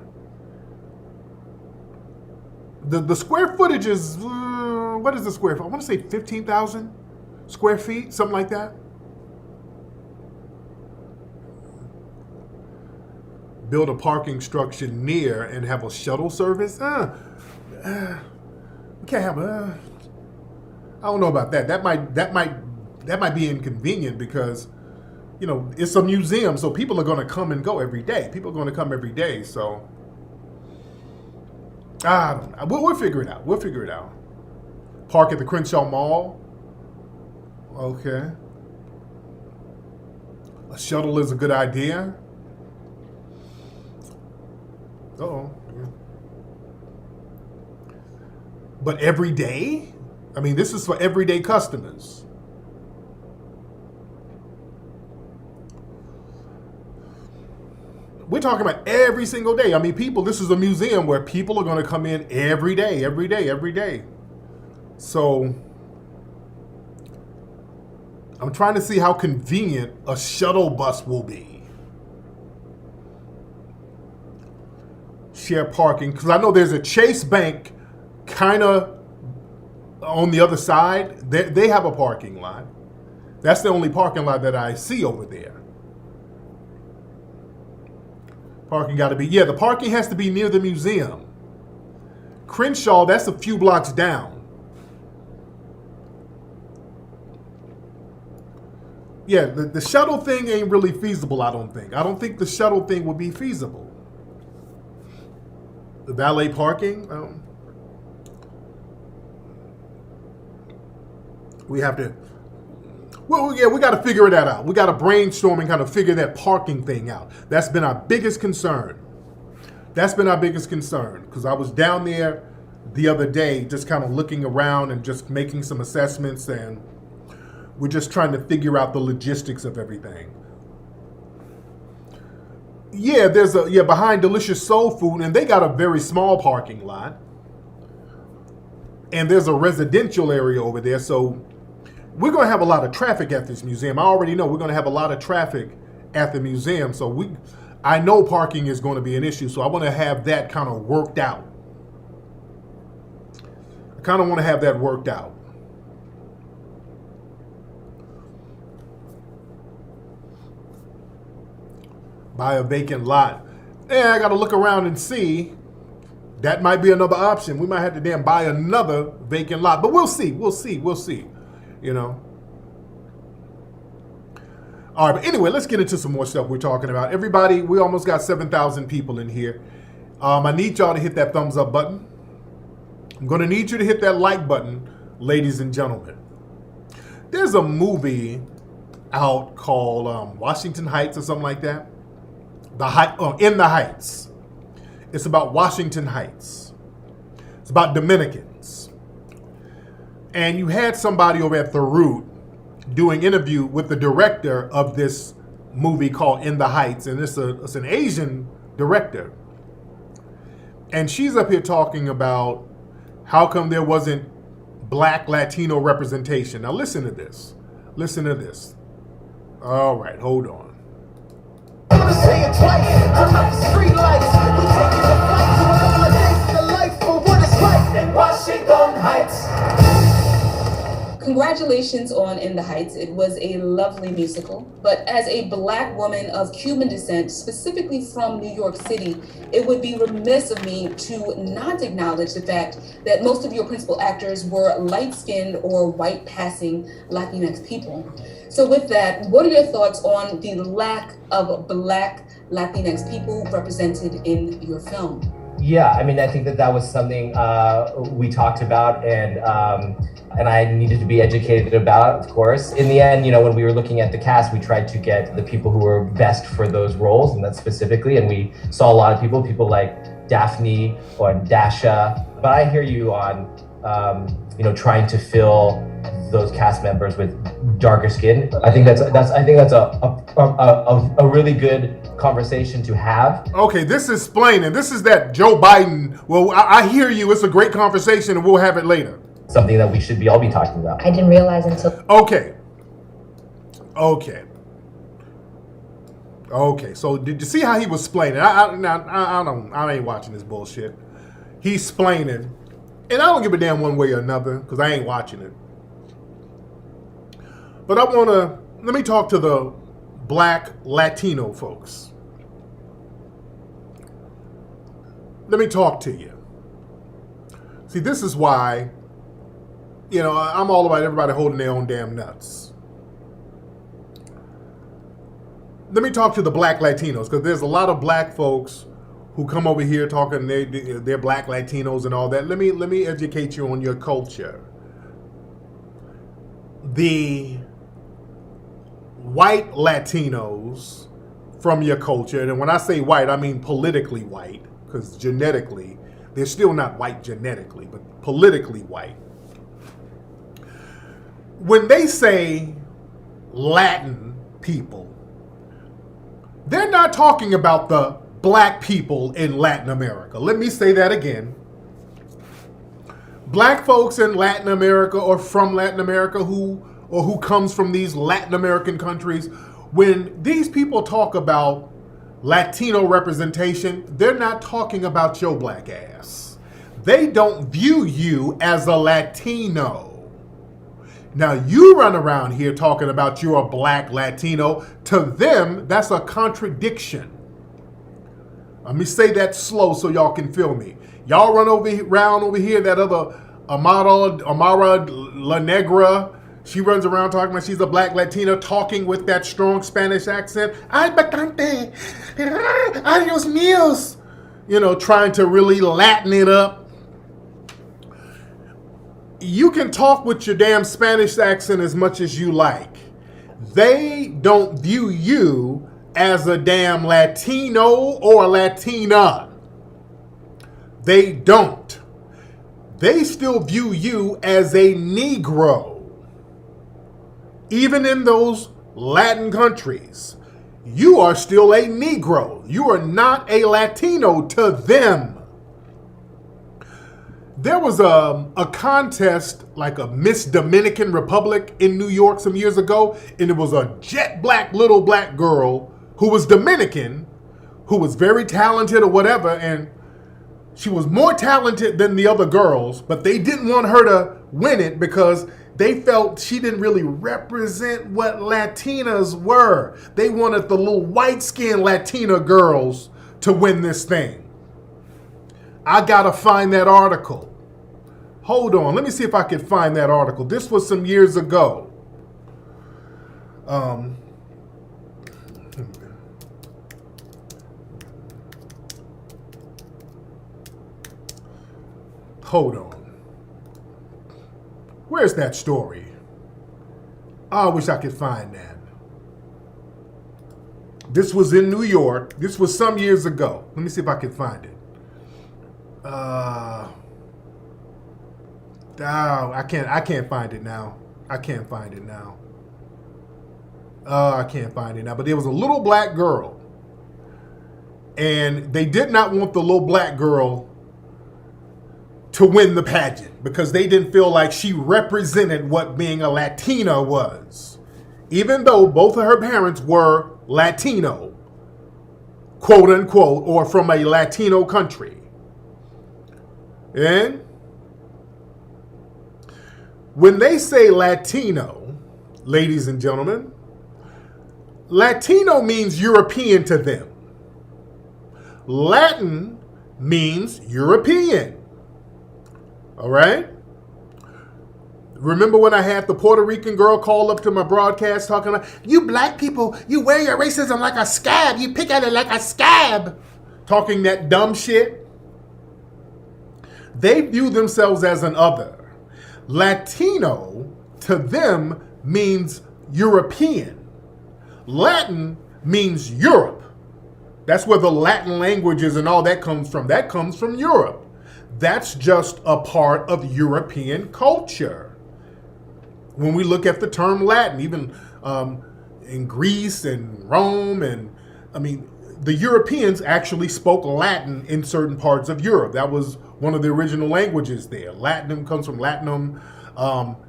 The square footage is, what is the square foot? I want to say 15,000 square feet, something like that. Build a parking structure near and have a shuttle service. We can't have I don't know about that. That might be inconvenient because, it's a museum, so people are going to come and go every day. So I don't know. We'll figure it out. Park at the Crenshaw Mall. Okay. A shuttle is a good idea. Uh-oh. But every day? I mean, this is for everyday customers. We're talking about every single day. I mean, this is a museum where people are going to come in every day. So I'm trying to see how convenient a shuttle bus will be. Share parking, because I know there's a Chase Bank kind of on the other side. They have a parking lot. That's the only parking lot that I see over there. Parking got to be, the parking has to be near the museum. Crenshaw, that's a few blocks down. Yeah, the shuttle thing ain't really feasible, I don't think. I don't think the shuttle thing would be feasible. The valet parking, we have to, we got to figure that out. We got to brainstorm and kind of figure that parking thing out. That's been our biggest concern. Because I was down there the other day just kind of looking around and just making some assessments, and We're just trying to figure out the logistics of everything. Yeah, behind Delicious Soul Food, and they got a very small parking lot. And there's a residential area over there, so we're going to have a lot of traffic at this museum. I already know we're going to have a lot of traffic at the museum, so I know parking is going to be an issue, so I want to have that kind of worked out. I kind of want to have that worked out. Buy a vacant lot. Yeah, I got to look around and see. That might be another option. We might have to damn buy another vacant lot, but we'll see. You know. All right, but anyway, let's get into some more stuff we're talking about. Everybody, we almost got 7,000 people in here. I need y'all to hit that thumbs up button. I'm going to need you to hit that like button, ladies and gentlemen. There's a movie out called Washington Heights or something like that. In the Heights. It's about Washington Heights. It's about Dominicans. And you had somebody over at The Root doing interview with the director of this movie called In the Heights. And it's an Asian director. And she's up here talking about how come there wasn't Black Latino representation. Now listen to this. Listen to this. All right, hold on. I'm gonna say it twice. I'm like the street lights. We taking the flight to a couple of days in the life for what it's like in Washington Heights. Congratulations on In the Heights. It was a lovely musical. But as a Black woman of Cuban descent, specifically from New York City, it would be remiss of me to not acknowledge the fact that most of your principal actors were light-skinned or white-passing Latinx people. So with that, what are your thoughts on the lack of Black Latinx people represented in your film? Yeah, I mean, I think that was something we talked about and I needed to be educated about, of course. In the end, you know, when we were looking at the cast, we tried to get the people who were best for those roles, and that's specifically, and we saw a lot of people like Daphne or Dasha. But I hear you on, trying to fill those cast members with darker skin. I think that's a really good conversation to have. Okay, this is explaining. This is that Joe Biden. Well, I hear you. It's a great conversation, and we'll have it later. Something that we should all be talking about. I didn't realize until. Okay. So did you see how he was explaining? I ain't watching this bullshit. He's explaining, and I don't give a damn one way or another because I ain't watching it. But let me talk to the Black Latino folks. Let me talk to you. See, this is why, I'm all about everybody holding their own damn nuts. Let me talk to the Black Latinos, because there's a lot of Black folks who come over here talking they're Black Latinos and all that. Let me educate you on your culture. The white Latinos from your culture, and when I say white, I mean politically white, because genetically, they're still not white genetically, but politically white. When they say Latin people, they're not talking about the Black people in Latin America. Let me say that again. Black folks in Latin America or from Latin America who comes from these Latin American countries, when these people talk about Latino representation, they're not talking about your black ass. They don't view you as a Latino. Now you run around here talking about you're a Black Latino. To them, that's a contradiction. Let me say that slow so y'all can feel me. Y'all run around over here, that other Amara La Negra, she runs around talking about she's a Black Latina, talking with that strong Spanish accent. Ay, bastante. Ay, Dios míos. Trying to really Latin it up. You can talk with your damn Spanish accent as much as you like. They don't view you as a damn Latino or Latina. They don't. They still view you as a Negro. even in those Latin countries, you are still a Negro. You are not a Latino to them. There was a contest, like a Miss Dominican Republic in New York some years ago, and it was a jet black little black girl who was Dominican, who was very talented or whatever, and she was more talented than the other girls, but they didn't want her to win it because they felt she didn't really represent what Latinas were. They wanted the little white-skinned Latina girls to win this thing. I gotta find that article. Hold on, let me see if I can find that article. This was some years ago. Hold on. Where's that story? I wish I could find that. This was in New York. This was some years ago. Let me see if I can find it. I can't find it now. I can't find it now. But there was a little black girl. And they did not want the little black girl to win the pageant because they didn't feel like she represented what being a Latina was. Even though both of her parents were Latino, quote unquote, or from a Latino country. And when they say Latino, ladies and gentlemen, Latino means European to them. Latin means European. All right? Remember when I had the Puerto Rican girl call up to my broadcast talking about, you black people, you wear your racism like a scab. You pick at it like a scab. Talking that dumb shit. They view themselves as an other. Latino, to them, means European. Latin means Europe. That's where the Latin languages and all that comes from. That comes from Europe. That's just a part of European culture. When we look at the term Latin, even in Greece and Rome, and I mean, the Europeans actually spoke Latin in certain parts of Europe. That was one of the original languages there. Latinum comes from Latinum.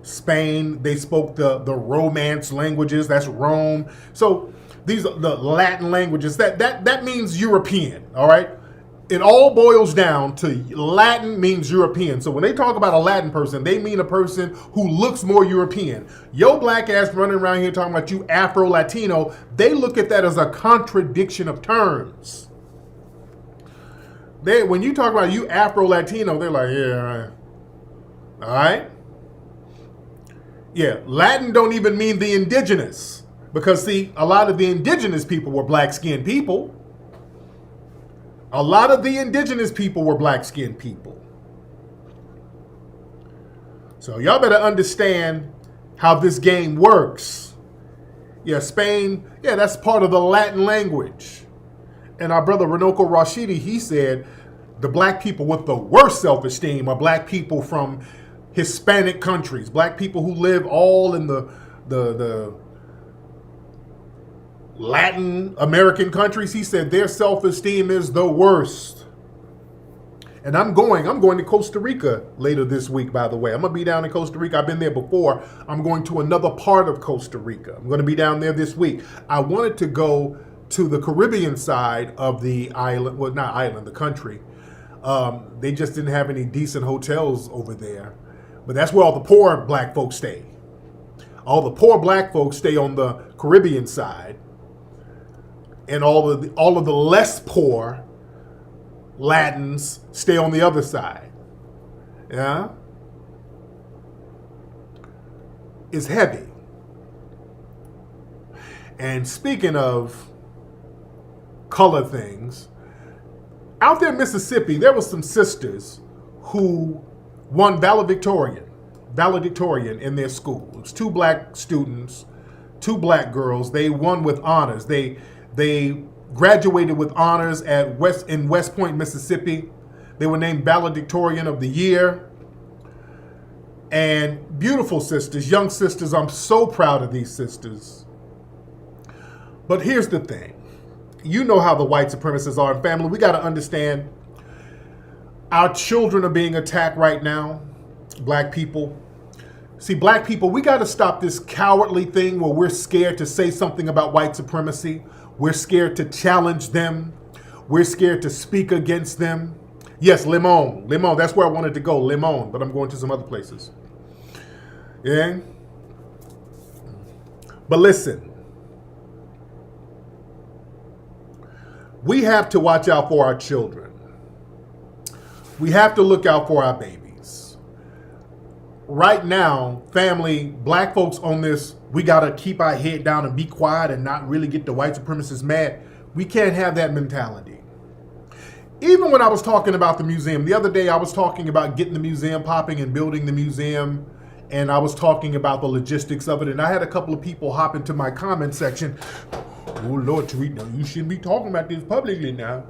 Spain, they spoke the Romance languages. That's Rome. So these are the Latin languages. That means European, all right? It all boils down to Latin means European. So when they talk about a Latin person, they mean a person who looks more European. Yo black ass running around here talking about you Afro-Latino, they look at that as a contradiction of terms. When you talk about you Afro-Latino, they're like, yeah, all right. Yeah, Latin don't even mean the indigenous. Because see, a lot of the indigenous people were black-skinned people. A lot of the indigenous people were black-skinned people. So y'all better understand how this game works. Yeah, Spain, yeah, that's part of the Latin language. And our brother Renoko Rashidi, he said the black people with the worst self-esteem are black people from Hispanic countries, black people who live all in the Latin American countries. He said their self-esteem is the worst. And I'm going to Costa Rica later this week, by the way. I'm going to be down in Costa Rica. I've been there before. I'm going to another part of Costa Rica. I'm going to be down there this week. I wanted to go to the Caribbean side of the island. Well, not island, the country. They just didn't have any decent hotels over there. But that's where all the poor black folks stay. All the poor black folks stay on the Caribbean side. And all of the less poor Latins stay on the other side. Yeah? It's heavy. And speaking of color things, out there in Mississippi, there were some sisters who won valedictorian in their school. It was two black students, two black girls. They won with honors. They graduated with honors in West Point, Mississippi. They were named valedictorian of the year. And beautiful sisters, young sisters, I'm so proud of these sisters. But here's the thing. You know how the white supremacists are in family. We got to understand our children are being attacked right now. Black people. See, black people, we got to stop this cowardly thing where we're scared to say something about white supremacy. We're scared to challenge them. We're scared to speak against them. Yes, Limon. Limon, that's where I wanted to go. Limon, but I'm going to some other places. Yeah? But listen. We have to watch out for our children. We have to look out for our babies. Right now, family, black folks on this, we got to keep our head down and be quiet and not really get the white supremacists mad. We can't have that mentality. Even when I was talking about the museum, the other day I was talking about getting the museum popping and building the museum, and I was talking about the logistics of it, and I had a couple of people hop into my comment section. Oh, Lord, Tariq, now you shouldn't be talking about this publicly now.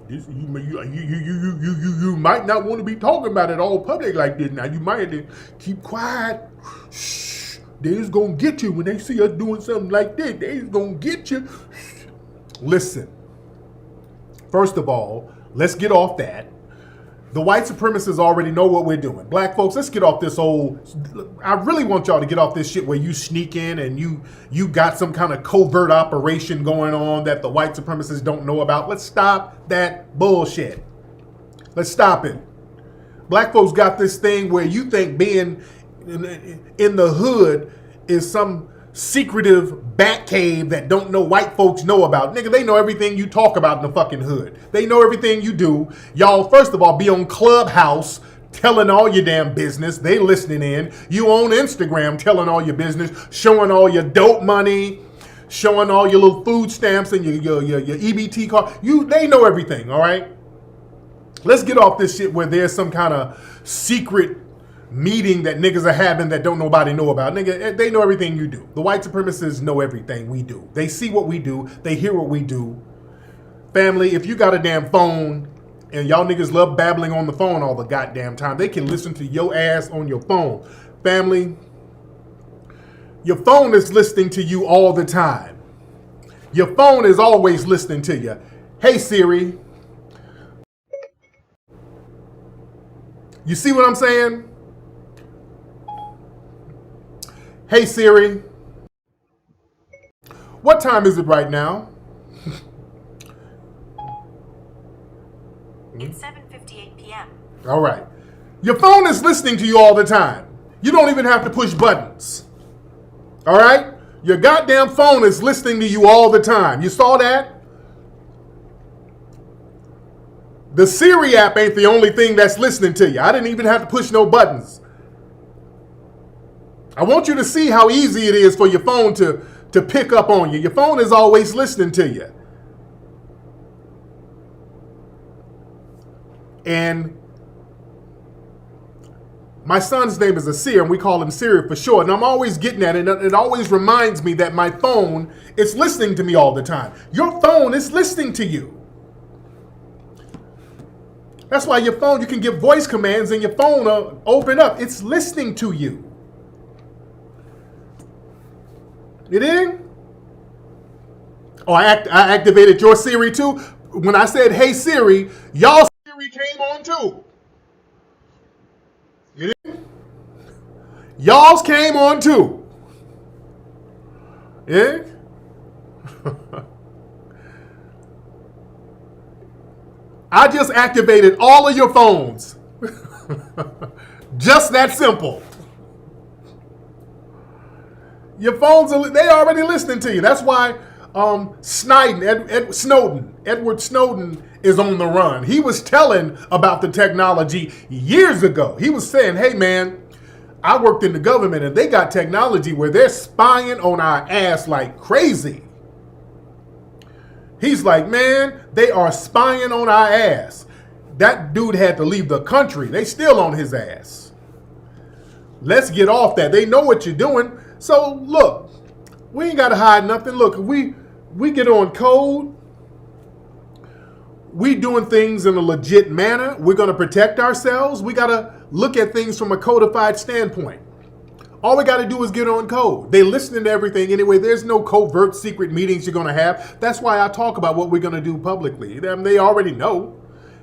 This, you might not want to be talking about it all public like this now. You might have to keep quiet. Shh. They's going to get you when they see us doing something like this. They's going to get you. Listen. First of all, let's get off that. The white supremacists already know what we're doing. Black folks, let's get off this I really want y'all to get off this shit where you sneak in and you got some kind of covert operation going on that the white supremacists don't know about. Let's stop that bullshit. Let's stop it. Black folks got this thing where you think being in the hood is some secretive bat cave that don't know white folks know about. Nigga, they know everything you talk about in the fucking hood. They know everything you do. Y'all, first of all, be on Clubhouse telling all your damn business. They listening in. You on Instagram telling all your business, showing all your dope money, showing all your little food stamps and your EBT card. They know everything, all right? Let's get off this shit where there's some kind of secret meeting that niggas are having that don't nobody know about. Nigga, they know everything you do. The white supremacists know everything we do. They see what we do. They hear what we do. Family, if you got a damn phone and y'all niggas love babbling on the phone all the goddamn time, they can listen to your ass on your phone. Family, your phone is listening to you all the time. Your phone is always listening to you. Hey Siri. You see what I'm saying? Hey Siri, what time is it right now? It's 7:58 p.m. All right. Your phone is listening to you all the time. You don't even have to push buttons. All right? Your goddamn phone is listening to you all the time. You saw that? The Siri app ain't the only thing that's listening to you. I didn't even have to push no buttons. I want you to see how easy it is for your phone to pick up on you. Your phone is always listening to you. And my son's name is Asir, and we call him Siri for short. And I'm always getting at it. And it always reminds me that my phone is listening to me all the time. Your phone is listening to you. That's why your phone, you can give voice commands and your phone will open up. It's listening to you. You dig? Oh, I activated your Siri too. When I said, hey Siri, y'all Siri came on too. You dig? Y'all's came on too. Yeah? I just activated all of your phones. Just that simple. Your phones, they already listening to you. That's why Edward Snowden is on the run. He was telling about the technology years ago. He was saying, hey man, I worked in the government and they got technology where they're spying on our ass like crazy. He's like, man, they are spying on our ass. That dude had to leave the country. They still on his ass. Let's get off that. They know what you're doing. So look, we ain't got to hide nothing. Look, we get on code. we doing things in a legit manner. We're going to protect ourselves. We got to look at things from a codified standpoint. All we got to do is get on code. They listening to everything anyway. There's no covert secret meetings you're going to have. That's why I talk about what we're going to do publicly. They already know.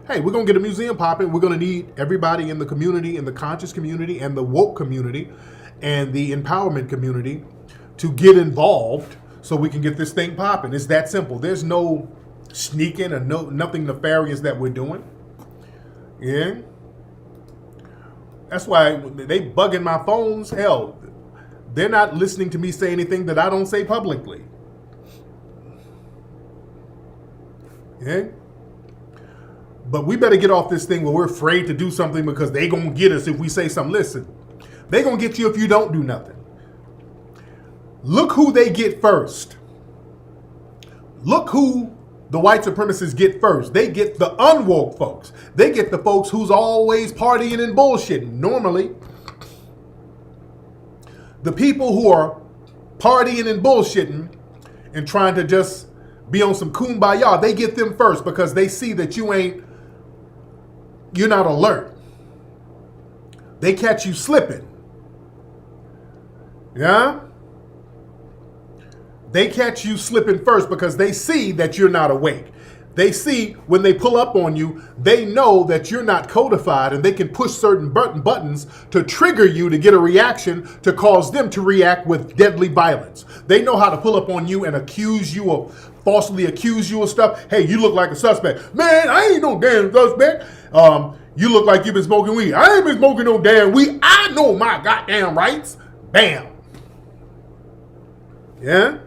Hey, we're going to get a museum popping. We're going to need everybody in the community, in the conscious community, and the woke community, and the empowerment community to get involved so we can get this thing popping. It's that simple. There's no sneaking or nothing nefarious that we're doing. Yeah. That's why they bugging my phones. Hell, they're not listening to me say anything that I don't say publicly. Yeah. But we better get off this thing where we're afraid to do something because they gonna get us if we say something. Listen, they gonna get you if you don't do nothing. Look who they get first. Look who the white supremacists get first. They get the unwoke folks. They get the folks who's always partying and bullshitting. Normally, the people who are partying and bullshitting and trying to just be on some kumbaya, they get them first because they see that you're not alert. They catch you slipping. Yeah? They catch you slipping first because they see that you're not awake. They see when they pull up on you, they know that you're not codified and they can push certain buttons to trigger you to get a reaction to cause them to react with deadly violence. They know how to pull up on you and falsely accuse you of stuff. Hey, you look like a suspect. Man, I ain't no damn suspect. You look like you've been smoking weed. I ain't been smoking no damn weed. I know my goddamn rights. Bam. Yeah?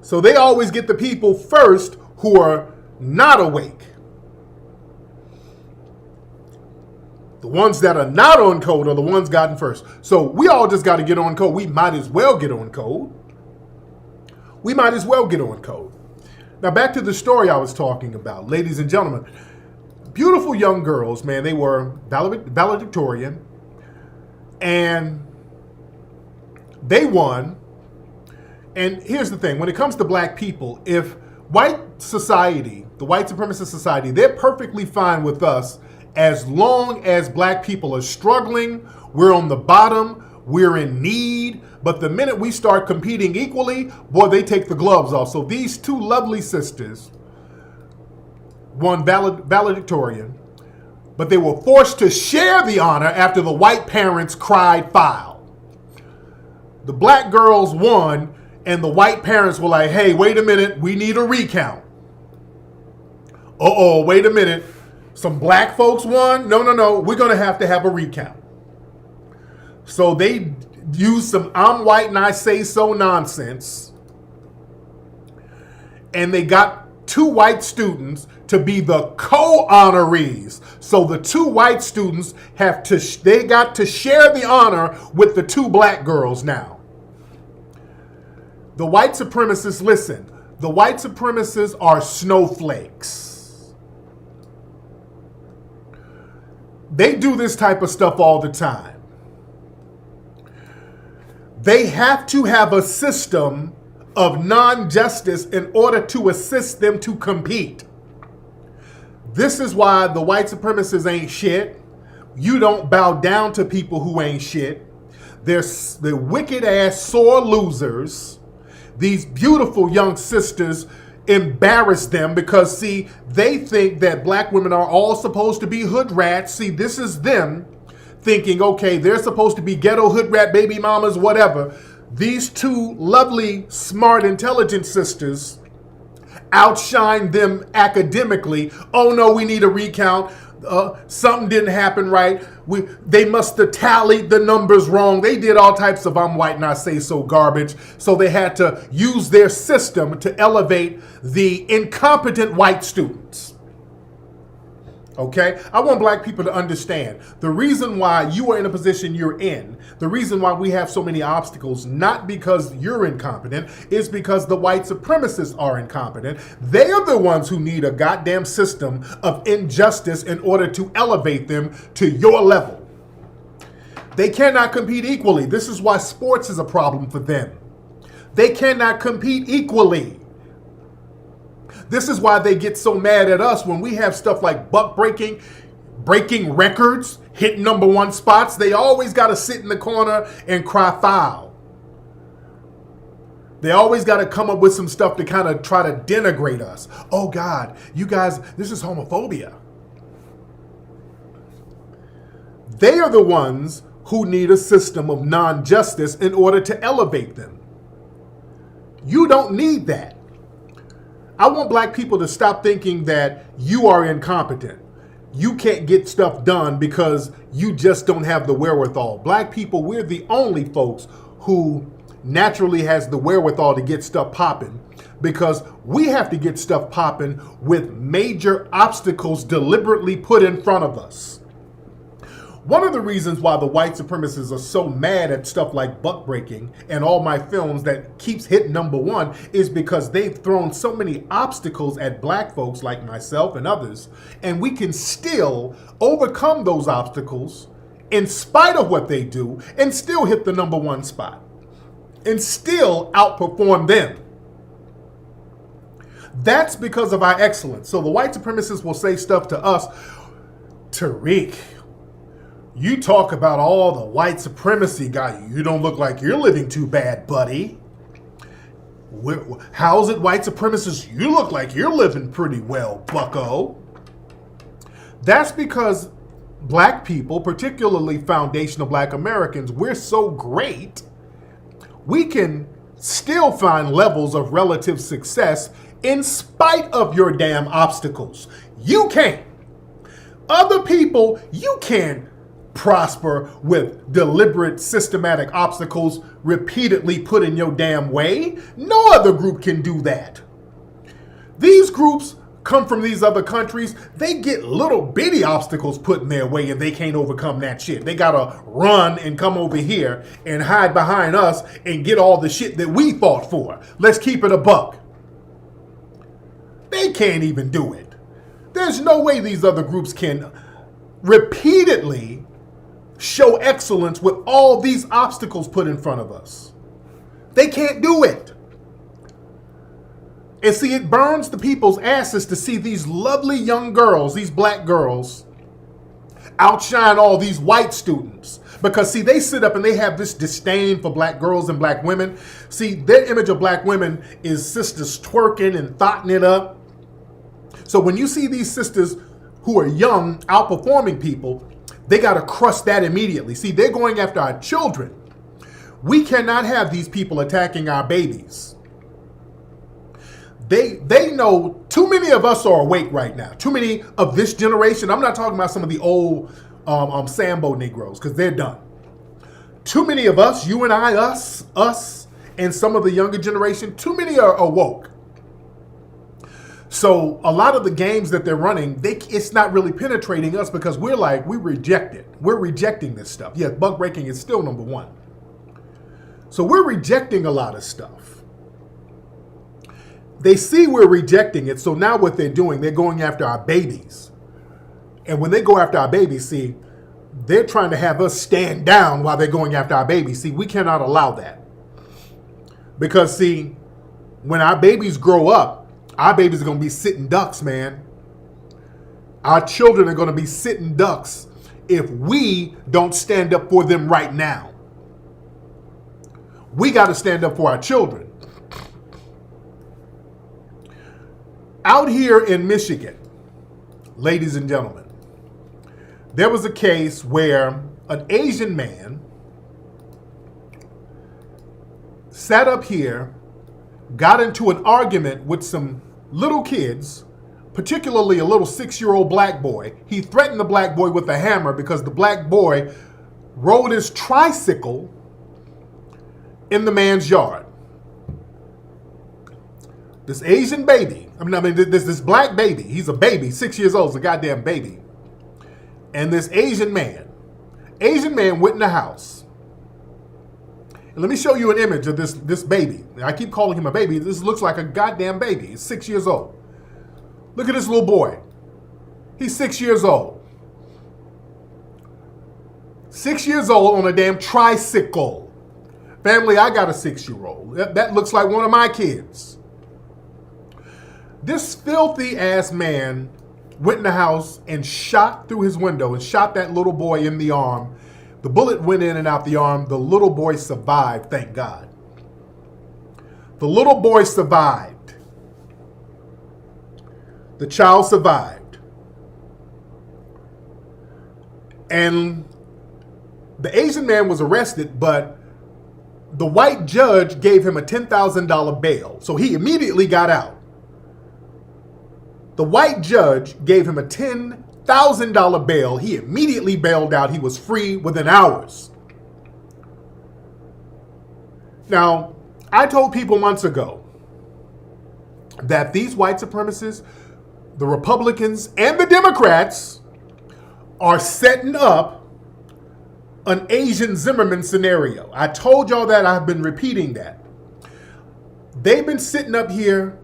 So they always get the people first who are not awake. The ones that are not on code are the ones gotten first. So we all just got to get on code. We might as well get on code. We might as well get on code. Now back to the story I was talking about. Ladies and gentlemen, beautiful young girls, man. They were valedictorian. And they won. And here's the thing, when it comes to black people, if white society, the white supremacist society, they're perfectly fine with us as long as black people are struggling, we're on the bottom, we're in need. But the minute we start competing equally, boy, they take the gloves off. So these two lovely sisters won valedictorian, but they were forced to share the honor after the white parents cried foul. The black girls won, and the white parents were like, hey, wait a minute, we need a recount. Uh-oh, wait a minute. Some black folks won? No, we're going to have a recount. So they used some I'm white and I say so nonsense. And they got two white students to be the co-honorees. So the two white students they got to share the honor with the two black girls now. The white supremacists, listen, the white supremacists are snowflakes. They do this type of stuff all the time. They have to have a system of non-justice in order to assist them to compete. This is why the white supremacists ain't shit. You don't bow down to people who ain't shit. They're wicked ass sore losers. These beautiful young sisters embarrass them because, see, they think that black women are all supposed to be hood rats. See, this is them thinking, okay, they're supposed to be ghetto hood rat baby mamas, whatever. These two lovely, smart, intelligent sisters outshine them academically. Oh no, we need a recount. Something didn't happen right. They must have tallied the numbers wrong. They did all types of I'm white and I say so garbage. So they had to use their system to elevate the incompetent white students. Okay? I want black people to understand the reason why you are in a position you're in, the reason why we have so many obstacles, not because you're incompetent, is because the white supremacists are incompetent. They are the ones who need a goddamn system of injustice in order to elevate them to your level. They cannot compete equally. This is why sports is a problem for them. They cannot compete equally. This is why they get so mad at us when we have stuff like buck breaking, breaking records, hit #1 spots. They always got to sit in the corner and cry foul. They always got to come up with some stuff to kind of try to denigrate us. Oh God, you guys, this is homophobia. They are the ones who need a system of non-justice in order to elevate them. You don't need that. I want black people to stop thinking that you are incompetent. You can't get stuff done because you just don't have the wherewithal. Black people, we're the only folks who naturally has the wherewithal to get stuff popping, because we have to get stuff popping with major obstacles deliberately put in front of us. One of the reasons why the white supremacists are so mad at stuff like buck breaking and all my films that keeps hitting #1 is because they've thrown so many obstacles at black folks like myself and others, and we can still overcome those obstacles in spite of what they do and still hit the #1 spot and still outperform them. That's because of our excellence. So the white supremacists will say stuff to us, Tariq, you talk about all the white supremacy guy. You don't look like you're living too bad, buddy. How's it, white supremacists? You look like you're living pretty well, bucko. That's because black people, particularly foundational black Americans, we're so great, we can still find levels of relative success in spite of your damn obstacles. You can't. Other people, you can prosper with deliberate, systematic obstacles repeatedly put in your damn way. No other group can do that. These groups come from these other countries, they get little bitty obstacles put in their way and they can't overcome that shit. They gotta run and come over here and hide behind us and get all the shit that we fought for. Let's keep it a buck. They can't even do it. There's no way these other groups can repeatedly show excellence with all these obstacles put in front of us. They can't do it. And see, it burns the people's asses to see these lovely young girls, these black girls, outshine all these white students. Because see, they sit up and they have this disdain for black girls and black women. See, their image of black women is sisters twerking and thotting it up. So when you see these sisters who are young outperforming people, they got to crush that immediately. See, they're going after our children. We cannot have these people attacking our babies. They know too many of us are awake right now. Too many of this generation. I'm not talking about some of the old Sambo Negroes, because they're done. Too many of us, you and I, us, and some of the younger generation, too many are awoke. So a lot of the games that they're running, it's not really penetrating us because we reject it. We're rejecting this stuff. Yes, buck breaking is still #1. So we're rejecting a lot of stuff. They see we're rejecting it, so now what they're doing, they're going after our babies. And when they go after our babies, see, they're trying to have us stand down while they're going after our babies. See, we cannot allow that. Because see, when our babies grow up, our babies are going to be sitting ducks, man. Our children are going to be sitting ducks if we don't stand up for them right now. We got to stand up for our children. Out here in Michigan, ladies and gentlemen, there was a case where an Asian man sat up here, got into an argument with some little kids, particularly a little 6-year-old black boy. He threatened the black boy with a hammer because the black boy rode his tricycle in the man's yard. This Asian baby, this black baby, he's a baby, 6 years old, he's a goddamn baby. And this Asian man went in the house. And let me show you an image of this baby. I keep calling him a baby. This looks like a goddamn baby. He's 6 years old. Look at this little boy. He's 6 years old. 6 years old on a damn tricycle. Family, I got a 6-year-old. That looks like one of my kids. This filthy ass man went in the house and shot through his window and shot that little boy in the arm. The bullet went in and out the arm. The little boy survived, thank God. The little boy survived. The child survived. And the Asian man was arrested, but the white judge gave him a $10,000 bail. So he immediately got out. The white judge gave him a $10,000 bail. He immediately bailed out. He was free within hours. Now, I told people months ago that these white supremacists, the Republicans and the Democrats, are setting up an Asian Zimmerman scenario. I told y'all that. I've been repeating that. They've been sitting up here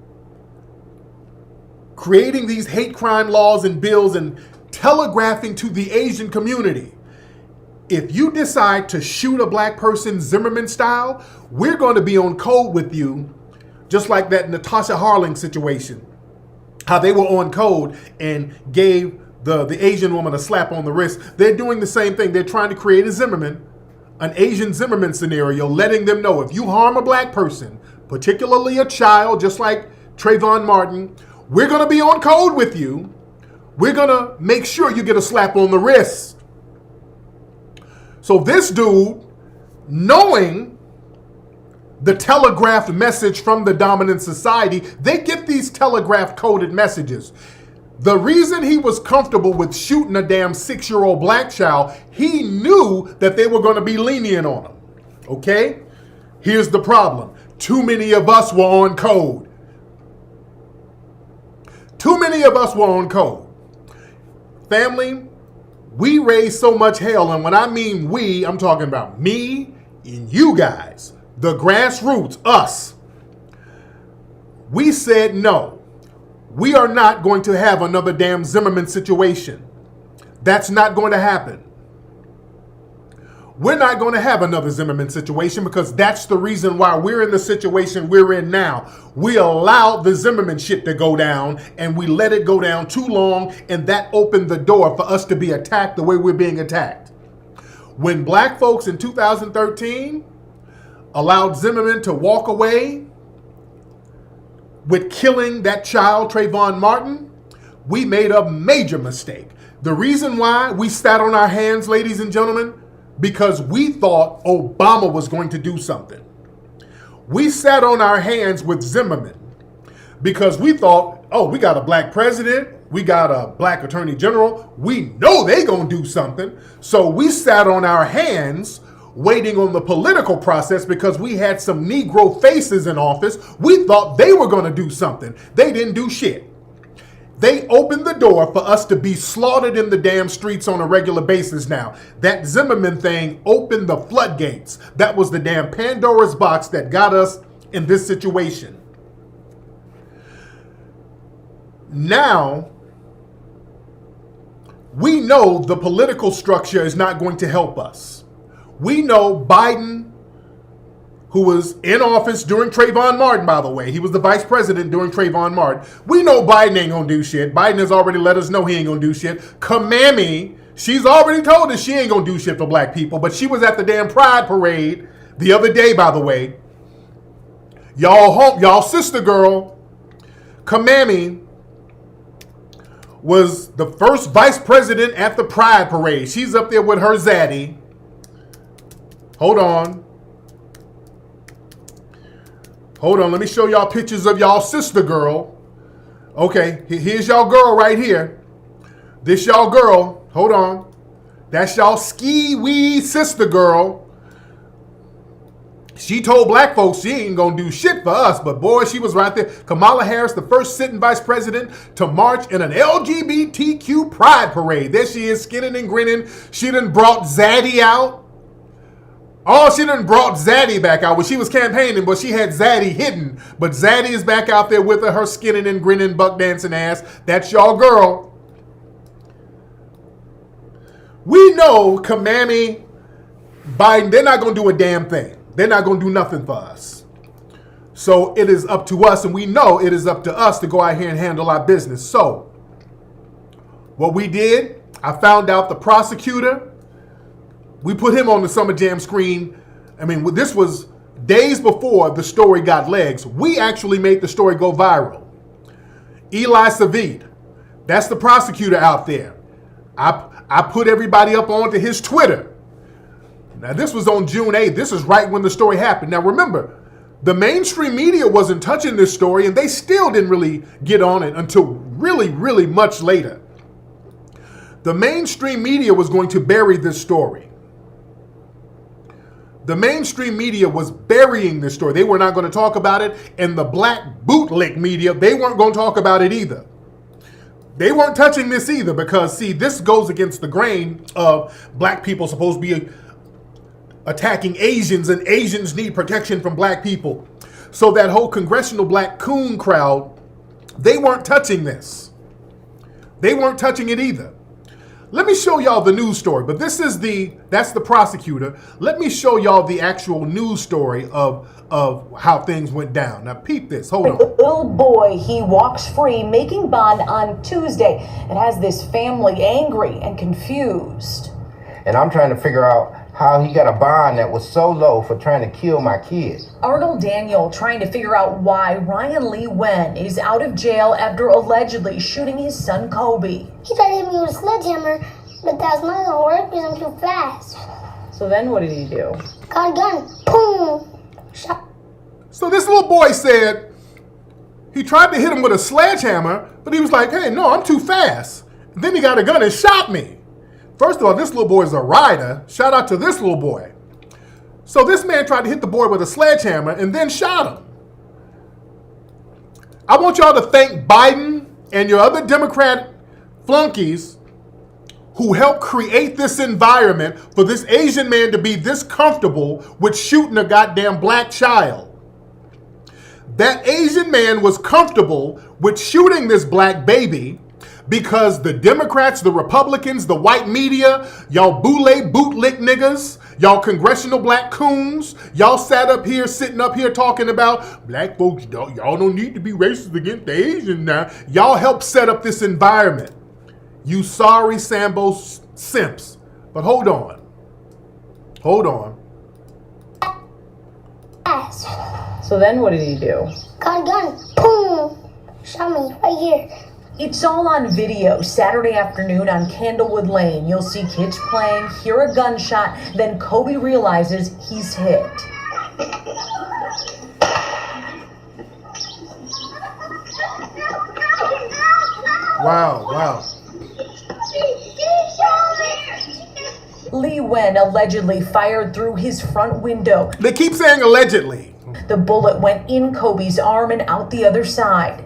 creating these hate crime laws and bills and telegraphing to the Asian community, if you decide to shoot a black person Zimmerman style, we're going to be on code with you, just like that Natasha Harling situation. How they were on code and gave the Asian woman a slap on the wrist. They're doing the same thing. They're trying to create a Zimmerman, an Asian Zimmerman scenario, letting them know if you harm a black person, particularly a child, just like Trayvon Martin, we're going to be on code with you. We're going to make sure you get a slap on the wrist. So this dude, knowing the telegraphed message from the dominant society, they get these telegraphed coded messages. The reason he was comfortable with shooting a damn 6-year-old black child, he knew that they were going to be lenient on him. Okay? Here's the problem. Too many of us were on code. Too many of us were on code. Family, we raised so much hell, and when I mean we, I'm talking about me and you guys, the grassroots, us. We said no. We are not going to have another damn Zimmerman situation. That's not going to happen. We're not going to have another Zimmerman situation because that's the reason why we're in the situation we're in now. We allowed the Zimmerman shit to go down and we let it go down too long, and that opened the door for us to be attacked the way we're being attacked. When black folks in 2013 allowed Zimmerman to walk away with killing that child, Trayvon Martin, we made a major mistake. The reason why we sat on our hands, ladies and gentlemen, because we thought Obama was going to do something. We sat on our hands with Zimmerman because we thought, oh, we got a black president, we got a black attorney general, we know they gonna do something. So we sat on our hands waiting on the political process because we had some Negro faces in office. We thought they were gonna do something. They didn't do shit. They opened the door for us to be slaughtered in the damn streets on a regular basis now. That Zimmerman thing opened the floodgates. That was the damn Pandora's box that got us in this situation. Now, we know the political structure is not going to help us. We know Biden, who was in office during Trayvon Martin, by the way. He was the vice president during Trayvon Martin. We know Biden ain't gonna do shit. Biden has already let us know he ain't gonna do shit. Kamami, she's already told us she ain't gonna do shit for black people, but she was at the damn Pride Parade the other day, by the way. Y'all sister girl, Kamami, was the first vice president at the Pride Parade. She's up there with her zaddy. Hold on, let me show y'all pictures of y'all sister girl. Okay, here's y'all girl right here. This y'all girl, hold on. That's y'all ski-wee sister girl. She told black folks she ain't gonna do shit for us, but boy, she was right there. Kamala Harris, the first sitting vice president to march in an LGBTQ pride parade. There she is, skinning and grinning. She done brought Zaddy out. Oh, she done brought Zaddy back out. When she was campaigning, but she had Zaddy hidden. But Zaddy is back out there with her skinning and grinning, buck dancing ass. That's y'all girl. We know Kamami, Biden, they're not going to do a damn thing. They're not going to do nothing for us. So it is up to us, and we know it is up to us to go out here and handle our business. So what we did, I found out the prosecutor, we put him on the Summer Jam screen. I mean, this was days before the story got legs. We actually made the story go viral. Eli Savid, that's the prosecutor out there. I put everybody up onto his Twitter. Now, this was on June 8th. This is right when the story happened. Now, remember, the mainstream media wasn't touching this story, and they still didn't really get on it until really, really much later. The mainstream media was going to bury this story. The mainstream media was burying this story. They were not going to talk about it, and the black bootlick media, they weren't going to talk about it either. They weren't touching this either because, see, this goes against the grain of black people supposed to be attacking Asians, and Asians need protection from black people. So that whole congressional black coon crowd, they weren't touching this. They weren't touching it either. Let me show y'all the news story, but that's the prosecutor. Let me show y'all the actual news story of how things went down. Now peep this, hold on. Little boy, he walks free, making bond on Tuesday. It has this family angry and confused. And I'm trying to figure out how he got a bond that was so low for trying to kill my kid. Arnold Daniel trying to figure out why Ryan Lee Wen is out of jail after allegedly shooting his son Kobe. He tried to hit me with a sledgehammer, but that's not gonna work because I'm too fast. So then what did he do? Got a gun, boom, shot. So this little boy said he tried to hit him with a sledgehammer, but he was like, hey, no, I'm too fast. Then he got a gun and shot me. First of all, this little boy is a rider. Shout out to this little boy. So this man tried to hit the boy with a sledgehammer and then shot him. I want y'all to thank Biden and your other Democrat flunkies who helped create this environment for this Asian man to be this comfortable with shooting a goddamn black child. That Asian man was comfortable with shooting this black baby because the Democrats, the Republicans, the white media, y'all bootlick niggas, y'all congressional black coons, y'all sitting up here talking about black folks, y'all don't need to be racist against the Asians now. Y'all helped set up this environment. You sorry Sambo simps. But hold on. So then what did he do? Got a gun, boom, shot me right here. It's all on video Saturday afternoon on Candlewood Lane. You'll see kids playing, hear a gunshot, then Kobe realizes he's hit. Wow. Lee Wen allegedly fired through his front window. They keep saying allegedly. The bullet went in Kobe's arm and out the other side.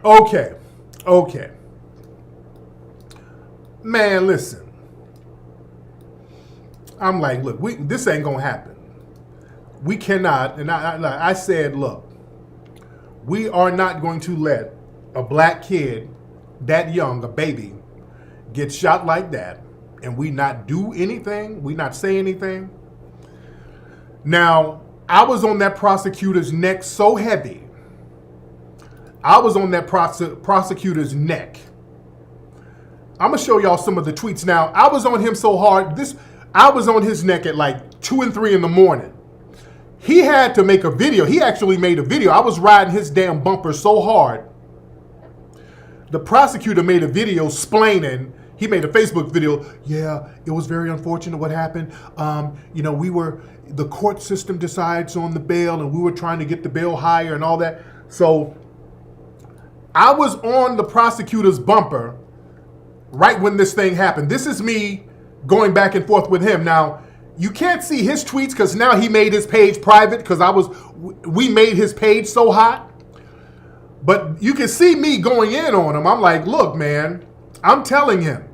Okay. Man, listen. I'm like, look, this ain't gonna happen. We cannot, and I said, look, we are not going to let a black kid that young, a baby, get shot like that, and we not do anything, we not say anything. Now, I was on that prosecutor's neck so heavy. I was on that prosecutor's neck. I'm gonna show y'all some of the tweets. Now, I was on him so hard. I was on his neck at like 2 and 3 in the morning. He had to make a video. He actually made a video. I was riding his damn bumper so hard. The prosecutor made a video explaining. He made a Facebook video. Yeah, it was very unfortunate what happened. The court system decides on the bail, and we were trying to get the bail higher and all that. So I was on the prosecutor's bumper right when this thing happened. This is me going back and forth with him. Now, you can't see his tweets because now he made his page private because we made his page so hot. But you can see me going in on him. I'm like, look, man, I'm telling him.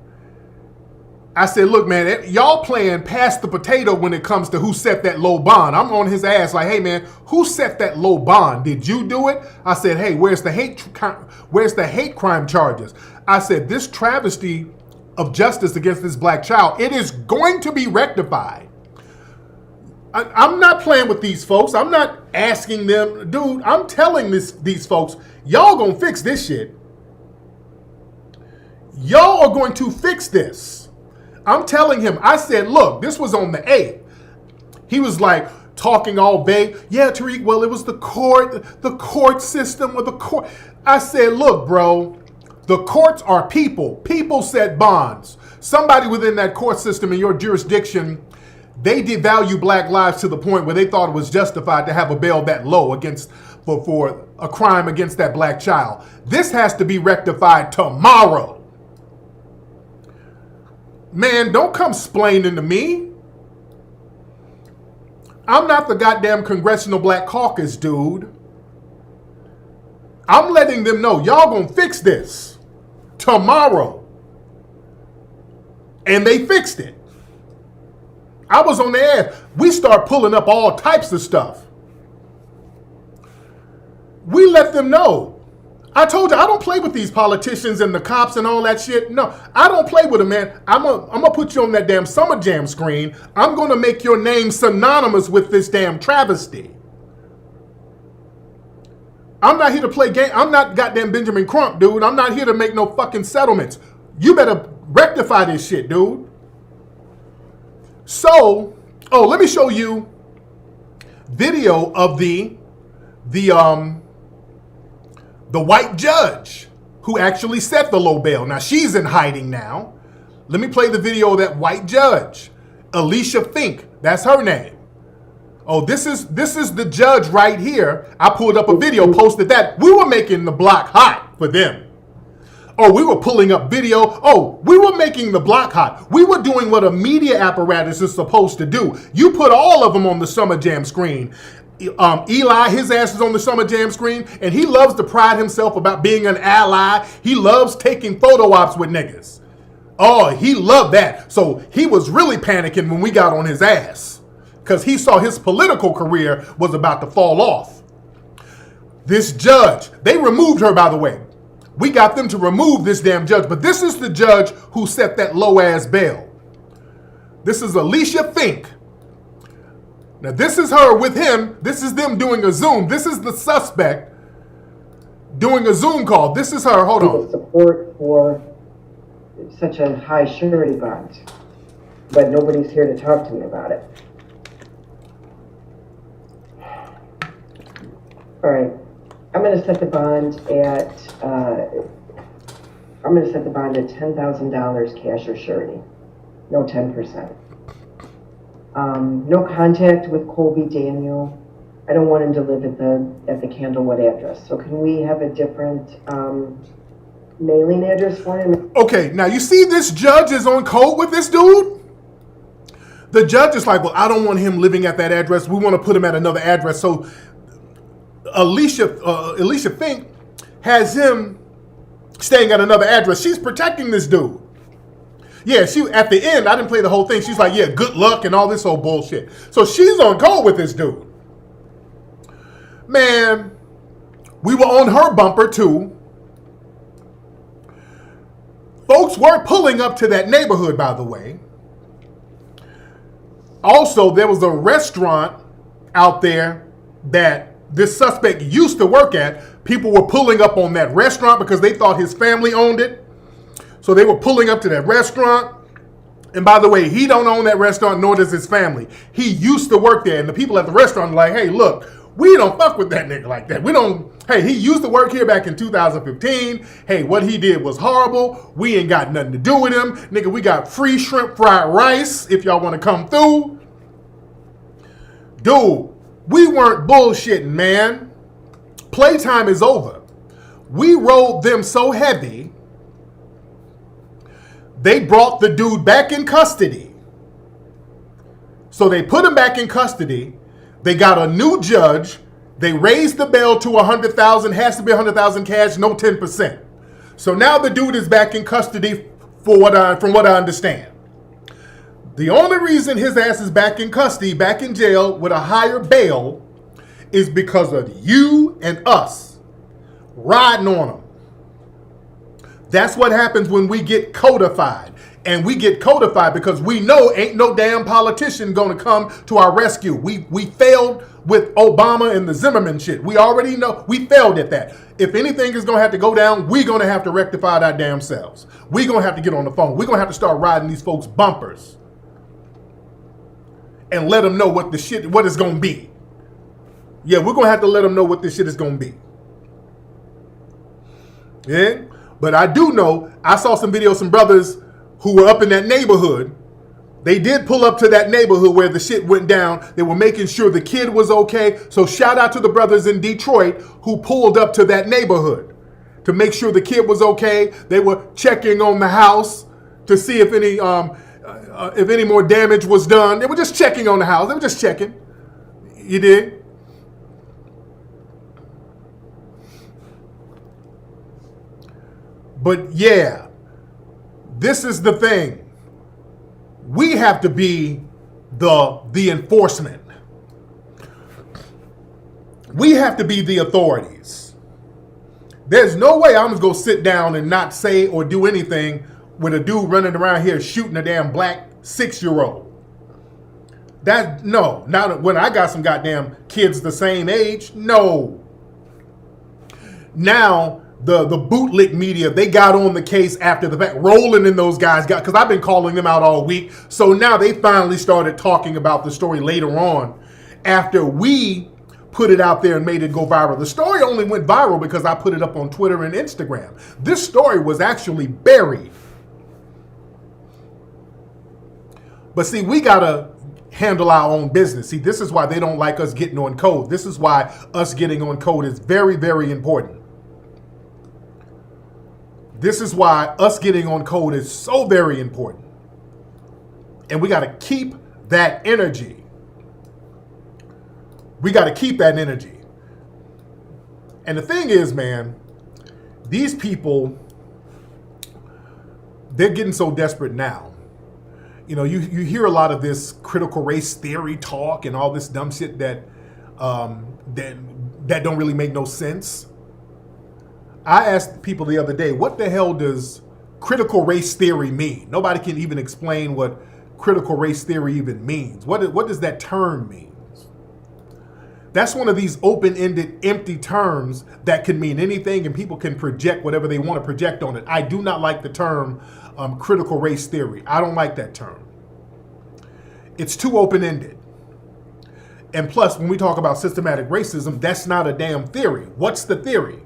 I said, look, man, y'all playing past the potato when it comes to who set that low bond. I'm on his ass like, hey, man, who set that low bond? Did you do it? I said, hey, where's the hate crime charges? I said, this travesty of justice against this black child, it is going to be rectified. I'm not playing with these folks. I'm not asking them, dude. I'm telling these folks, y'all gonna fix this shit. Y'all are going to fix this. I'm telling him. I said, look, this was on the 8th. He was like talking all vague. Yeah, Tariq. Well, it was the court system, or the court. I said, look, bro. The courts are people. People set bonds. Somebody within that court system in your jurisdiction, they devalue black lives to the point where they thought it was justified to have a bail that low against for a crime against that black child. This has to be rectified tomorrow. Man, don't come splaining to me. I'm not the goddamn Congressional Black Caucus, dude. I'm letting them know y'all gonna fix this tomorrow. And they fixed it. I was on the ass. We start pulling up all types of stuff. We let them know. I told you, I don't play with these politicians and the cops and all that shit. No, I don't play with them, man. I'm gonna put you on that damn Summer Jam screen. I'm gonna make your name synonymous with this damn travesty. I'm not here to play game. I'm not goddamn Benjamin Crump, dude. I'm not here to make no fucking settlements. You better rectify this shit, dude. So, let me show you video of the white judge who actually set the low bail. Now, she's in hiding now. Let me play the video of that white judge. Alicia Fink, that's her name. Oh, this is the judge right here. I pulled up a video, posted that. We were making the block hot for them. Oh, we were pulling up video. Oh, we were making the block hot. We were doing what a media apparatus is supposed to do. You put all of them on the Summer Jam screen. Eli, his ass is on the Summer Jam screen, and he loves to pride himself about being an ally. He loves taking photo ops with niggas. Oh, he loved that. So he was really panicking when we got on his ass because he saw his political career was about to fall off. This judge, they removed her, by the way. We got them to remove this damn judge, but this is the judge who set that low-ass bail. This is Alicia Fink. Now, this is her with him. This is them doing a Zoom. This is the suspect doing a Zoom call. This is her. Hold on. Support for such a high surety bond, but nobody's here to talk to me about it. All right. I'm going to set the bond at $10,000 cash or surety, no 10%. No contact with Colby Daniel. I don't want him to live at the Candlewood address. So can we have a different mailing address for him? Okay, now you see this judge is on code with this dude? The judge is like, well, I don't want him living at that address. We want to put him at another address. So Alicia Fink has him staying at another address. She's protecting this dude. Yeah, she at the end, I didn't play the whole thing. She's like, yeah, good luck and all this old bullshit. So she's on code with this dude. Man, we were on her bumper too. Folks were pulling up to that neighborhood, by the way. Also, there was a restaurant out there that this suspect used to work at. People were pulling up on that restaurant because they thought his family owned it. So they were pulling up to that restaurant. And by the way, he don't own that restaurant, nor does his family. He used to work there. And the people at the restaurant are like, hey, look, we don't fuck with that nigga like that. We don't, hey, he used to work here back in 2015. Hey, what he did was horrible. We ain't got nothing to do with him. Nigga, we got free shrimp fried rice if y'all want to come through. Dude, we weren't bullshitting, man. Playtime is over. We rolled them so heavy, they brought the dude back in custody. So they put him back in custody. They got a new judge. They raised the bail to $100,000. Has to be $100,000 cash, no 10%. So now the dude is back in custody from what I understand. The only reason his ass is back in custody, back in jail with a higher bail is because of you and us riding on him. That's what happens when we get codified. And we get codified because we know ain't no damn politician gonna come to our rescue. We failed with Obama and the Zimmerman shit. We already know we failed at that. If anything is gonna have to go down, we're gonna have to rectify our damn selves. We're gonna have to get on the phone. We're gonna have to start riding these folks' bumpers and let them know what it's gonna be. Yeah, we're gonna have to let them know what this shit is gonna be. Yeah, but I do know I saw some videos, some brothers who were up in that neighborhood. They did pull up to that neighborhood where the shit went down. They were making sure the kid was okay. So shout out to the brothers in Detroit who pulled up to that neighborhood to make sure the kid was okay. They were checking on the house to see if any more damage was done. They were just checking on the house. They were just checking. You did? But yeah, this is the thing. We have to be the enforcement. We have to be the authorities. There's no way I'm just going to sit down and not say or do anything with a dude running around here shooting a damn black 6-year-old. No, not when I got some goddamn kids the same age. No. Now, the bootlick media, they got on the case after the fact. Roland and those guys got, because I've been calling them out all week. So now they finally started talking about the story later on after we put it out there and made it go viral. The story only went viral because I put it up on Twitter and Instagram. This story was actually buried. But see, we got to handle our own business. See, this is why they don't like us getting on code. This is why us getting on code is very, very important. This is why us getting on code is so very important. And we got to keep that energy. We got to keep that energy. And the thing is, man, these people, they're getting so desperate now. You know, you hear a lot of this critical race theory talk and all this dumb shit that don't really make no sense. I asked people the other day, what the hell does critical race theory mean? Nobody can even explain what critical race theory even means. What does that term mean? That's one of these open-ended, empty terms that can mean anything and people can project whatever they want to project on it. I do not like the term critical race theory. I don't like that term. It's too open-ended. And plus, when we talk about systematic racism, that's not a damn theory. What's the theory?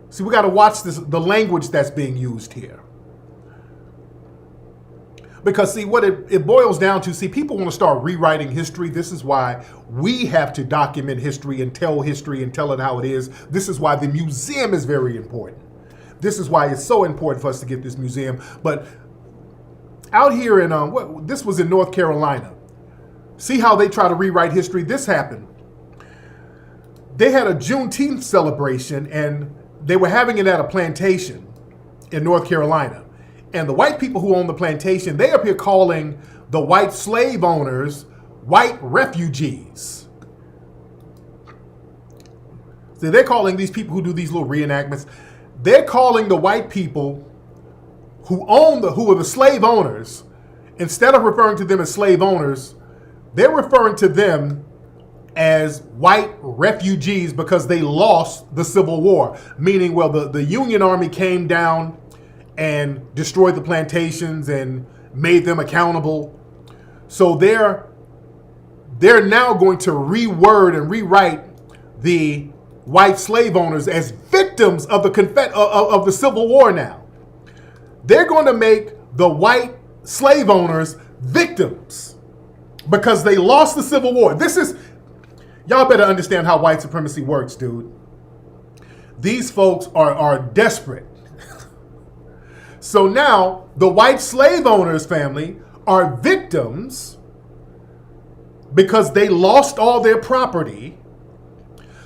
See, we got to watch the language that's being used here. Because, see, what it boils down to, see, people want to start rewriting history. This is why we have to document history and tell it how it is. This is why the museum is very important. This is why it's so important for us to get this museum. But out here in, this was in North Carolina. See how they try to rewrite history? This happened. They had a Juneteenth celebration, and they were having it at a plantation in North Carolina. And the white people who own the plantation, they up here calling the white slave owners white refugees. So they're calling these people who do these little reenactments, they're calling the white people who are the slave owners, instead of referring to them as slave owners, they're referring to them as white refugees because they lost the Civil War. Meaning, well, the Union Army came down and destroyed the plantations and made them accountable. So they're now going to reword and rewrite the white slave owners as victims of the Civil War now. They're going to make the white slave owners victims because they lost the Civil War. Y'all better understand how white supremacy works, dude. These folks are desperate. So now the white slave owners family are victims because they lost all their property.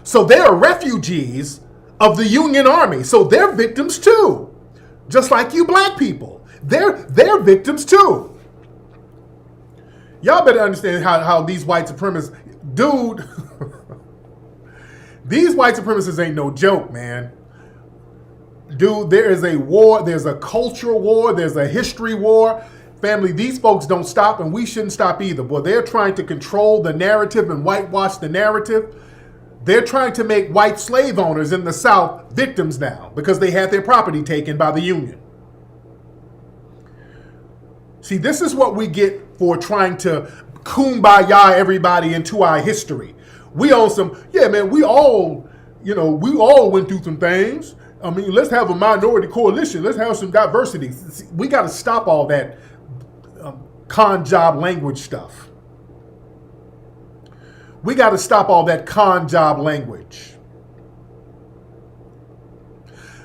So they are refugees of the Union Army. So they're victims too. Just like you black people. They're victims too. Y'all better understand how these white supremacists, dude, these white supremacists ain't no joke, man. Dude, there is a war. There's a cultural war. There's a history war. Family, these folks don't stop, and we shouldn't stop either. Boy, they're trying to control the narrative and whitewash the narrative. They're trying to make white slave owners in the South victims now because they had their property taken by the Union. See, this is what we get for trying to kumbaya everybody into our history. We own some, yeah, man, we all went through some things. I mean, let's have a minority coalition. Let's have some diversity. We got to stop all that con job language stuff. We got to stop all that con job language.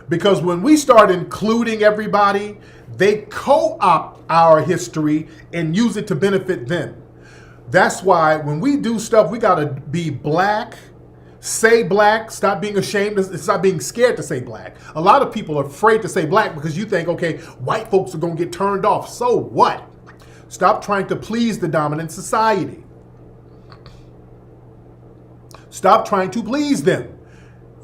Because when we start including everybody, they co-opt our history and use it to benefit them. That's why when we do stuff, we got to be black, say black, stop being ashamed, stop being scared to say black. A lot of people are afraid to say black because you think, okay, white folks are going to get turned off. So what? Stop trying to please the dominant society. Stop trying to please them.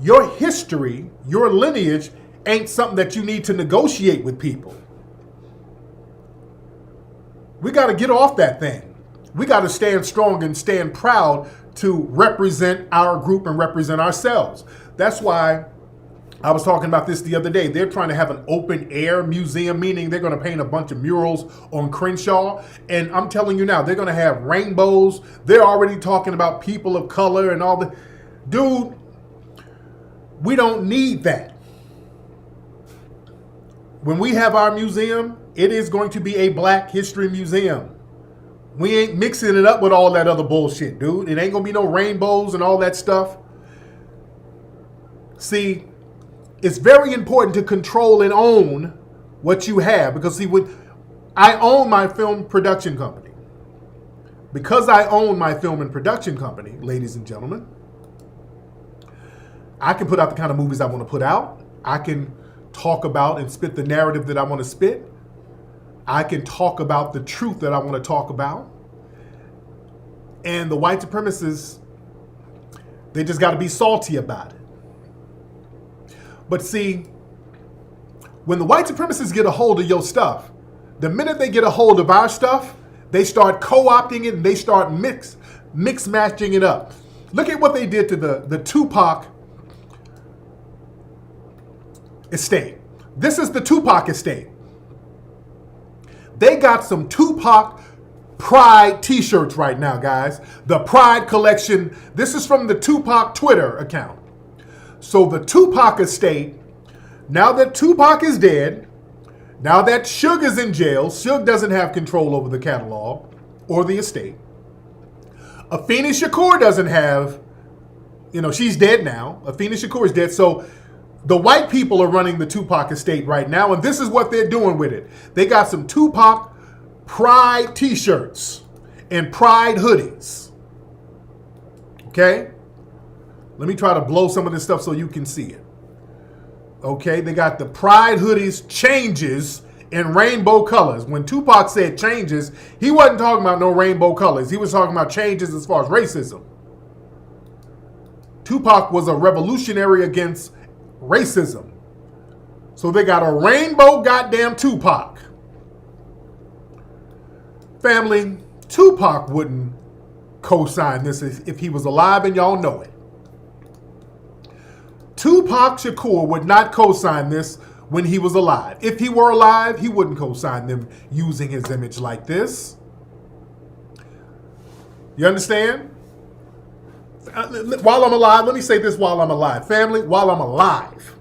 Your history, your lineage ain't something that you need to negotiate with people. We got to get off that thing. We got to stand strong and stand proud to represent our group and represent ourselves. That's why I was talking about this the other day. They're trying to have an open air museum, meaning they're going to paint a bunch of murals on Crenshaw. And I'm telling you now, they're going to have rainbows. They're already talking about people of color and all the... Dude, we don't need that. When we have our museum, it is going to be a Black History Museum. We ain't mixing it up with all that other bullshit, dude. It ain't going to be no rainbows and all that stuff. See, it's very important to control and own what you have. Because, see, I own my film production company. Because I own my film and production company, ladies and gentlemen, I can put out the kind of movies I want to put out. I can talk about and spit the narrative that I want to spit. I can talk about the truth that I want to talk about. And the white supremacists, they just got to be salty about it. But see, when the white supremacists get a hold of your stuff, the minute they get a hold of our stuff, they start co-opting it and they start mix matching it up. Look at what they did to the Tupac estate. This is the Tupac estate. They got some Tupac Pride t-shirts right now, guys. The Pride collection. This is from the Tupac Twitter account. So the Tupac estate, now that Tupac is dead, now that Suge is in jail, Suge doesn't have control over the catalog or the estate. Afeni Shakur doesn't have, she's dead now. Afeni Shakur is dead. So the white people are running the Tupac estate right now, and this is what they're doing with it. They got some Tupac Pride t-shirts and Pride hoodies. Okay? Let me try to blow some of this stuff so you can see it. Okay, they got the Pride hoodies, changes in rainbow colors. When Tupac said changes, he wasn't talking about no rainbow colors. He was talking about changes as far as racism. Tupac was a revolutionary against racism. So they got a rainbow goddamn Tupac. Family, Tupac wouldn't co-sign this if he was alive, and y'all know it. Tupac Shakur would not co-sign this when he was alive. If he were alive, he wouldn't co-sign them using his image like this. You understand? While I'm alive, let me say this while I'm alive. Family, while I'm alive.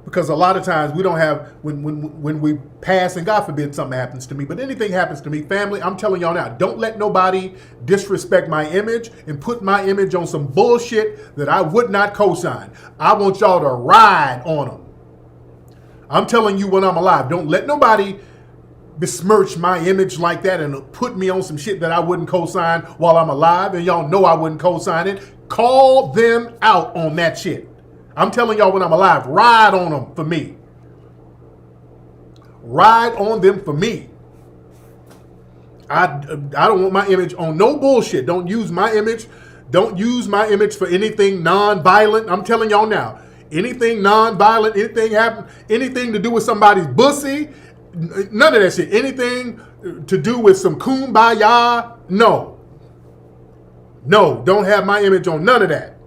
Because a lot of times we don't have, when we pass, and God forbid something happens to me, but anything happens to me, family, I'm telling y'all now, don't let nobody disrespect my image and put my image on some bullshit that I would not co-sign. I want y'all to ride on them. I'm telling you when I'm alive, don't let nobody besmirch my image like that and put me on some shit that I wouldn't co-sign while I'm alive, and y'all know I wouldn't co-sign it. Call them out on that shit. I'm telling y'all when I'm alive, ride on them for me. Ride on them for me. I don't want my image on no bullshit. Don't use my image. Don't use my image for anything non-violent. I'm telling y'all now, anything non-violent, anything to do with somebody's bussy, none of that shit. Anything to do with some kumbaya, no. No, don't have my image on none of that.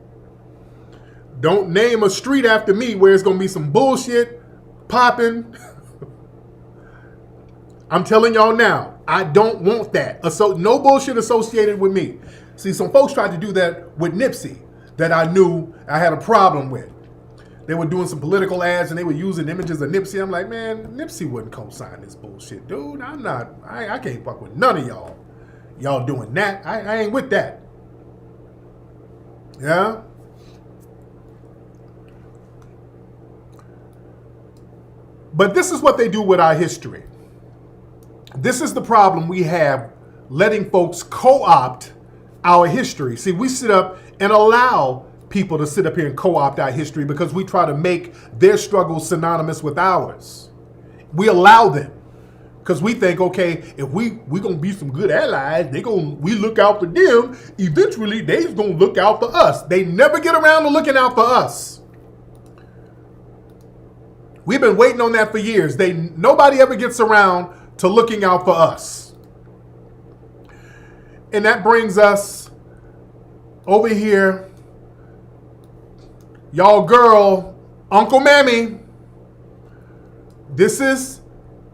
Don't name a street after me where it's going to be some bullshit popping. I'm telling y'all now, I don't want that. No bullshit associated with me. See, some folks tried to do that with Nipsey that I knew I had a problem with. They were doing some political ads and they were using images of Nipsey. I'm like, man, Nipsey wouldn't co-sign this bullshit, dude. I can't fuck with none of y'all. Y'all doing that. I ain't with that. Yeah? But this is what they do with our history. This is the problem we have letting folks co-opt our history. See, we sit up and allow people to sit up here and co-opt our history because we try to make their struggles synonymous with ours. We allow them because we think, okay, if we gonna be some good allies, we look out for them. Eventually, they's gonna look out for us. They never get around to looking out for us. We've been waiting on that for years. Nobody ever gets around to looking out for us. And that brings us over here. Y'all girl, Uncle Mammy. This is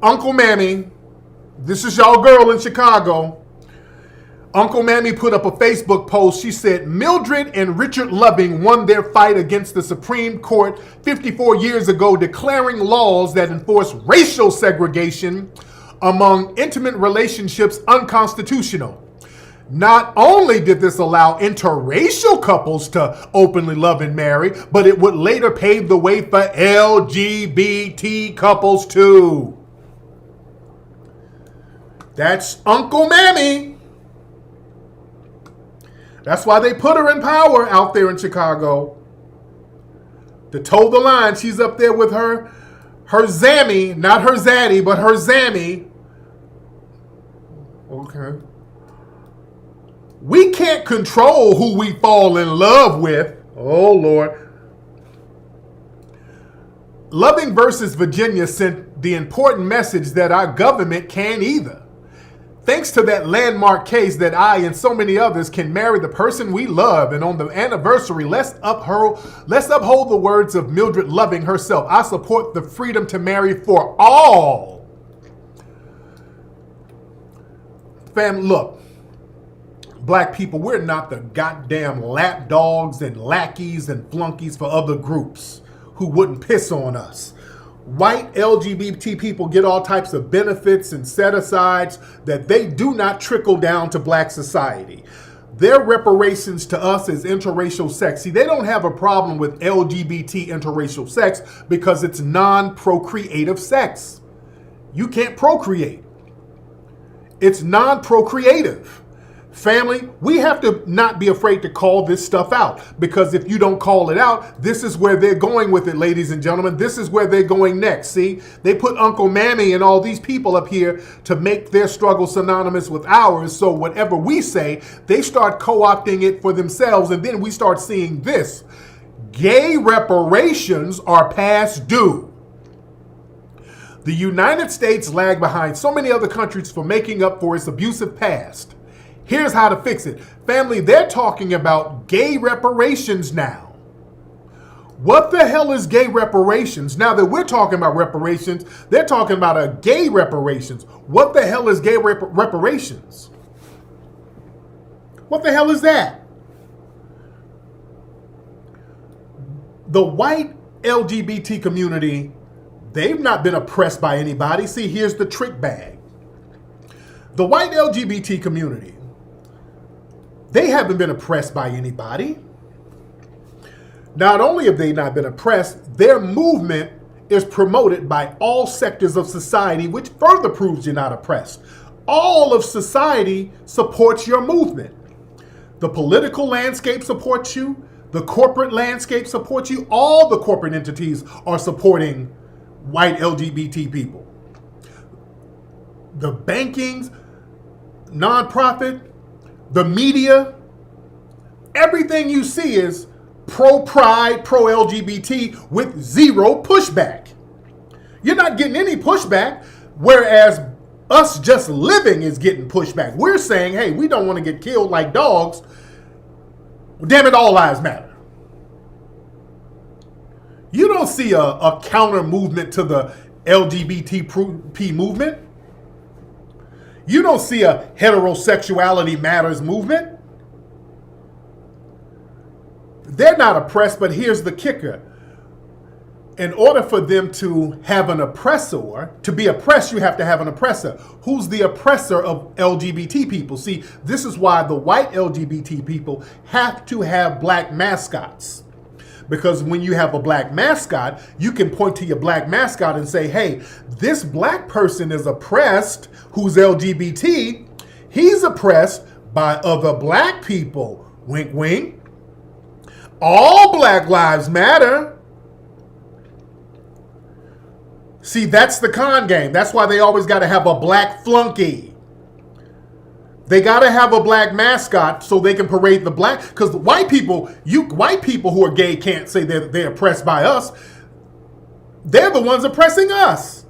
Uncle Mammy. This is y'all girl in Chicago. Uncle Mammy put up a Facebook post. She said, Mildred and Richard Loving won their fight against the Supreme Court 54 years ago, declaring laws that enforce racial segregation among intimate relationships unconstitutional. Not only did this allow interracial couples to openly love and marry, but it would later pave the way for LGBT couples too. That's Uncle Mammy. That's why they put her in power out there in Chicago. To toe the line, she's up there with her Zammy, not her Zaddy, but her Zammy. Okay. We can't control who we fall in love with. Oh, Lord. Loving versus Virginia sent the important message that our government can't either. Thanks to that landmark case that I and so many others can marry the person we love. And on the anniversary, let's uphold the words of Mildred Loving herself. I support the freedom to marry for all. Fam, look, black people, we're not the goddamn lapdogs and lackeys and flunkies for other groups who wouldn't piss on us. White LGBT people get all types of benefits and set-asides that they do not trickle down to black society. Their reparations to us is interracial sex. See, they don't have a problem with LGBT interracial sex because it's non-procreative sex. You can't procreate. It's non-procreative. Family, we have to not be afraid to call this stuff out, because if you don't call it out, this is where they're going with it, ladies and gentlemen. This is where they're going next. See, they put Uncle Mammy and all these people up here to make their struggle synonymous with ours. So whatever we say, they start co-opting it for themselves. And then we start seeing this. Gay reparations are past due. The United States lagged behind so many other countries for making up for its abusive past. Here's how to fix it. Family, they're talking about gay reparations now. What the hell is gay reparations? Now that we're talking about reparations, they're talking about a gay reparations. What the hell is gay reparations? What the hell is that? The white LGBT community, they've not been oppressed by anybody. See, here's the trick bag. The white LGBT community, they haven't been oppressed by anybody. Not only have they not been oppressed, their movement is promoted by all sectors of society, which further proves you're not oppressed. All of society supports your movement. The political landscape supports you. The corporate landscape supports you. All the corporate entities are supporting white LGBT people. The bankings, nonprofit, the media, everything you see is pro-pride, pro-LGBT with zero pushback. You're not getting any pushback, whereas us just living is getting pushback. We're saying, hey, we don't want to get killed like dogs. Well, damn it, all lives matter. You don't see a counter movement to the LGBT movement. You don't see a heterosexuality matters movement. They're not oppressed, but here's the kicker. In order for them to have an oppressor, to be oppressed, you have to have an oppressor. Who's the oppressor of LGBT people? See, this is why the white LGBT people have to have black mascots. Because when you have a black mascot, you can point to your black mascot and say, hey, this black person is oppressed, who's LGBT. He's oppressed by other black people. Wink, wink. All Black Lives Matter. See, that's the con game. That's why they always got to have a black flunky. They got to have a black mascot so they can parade the black. Because white people who are gay can't say they're oppressed by us. They're the ones oppressing us.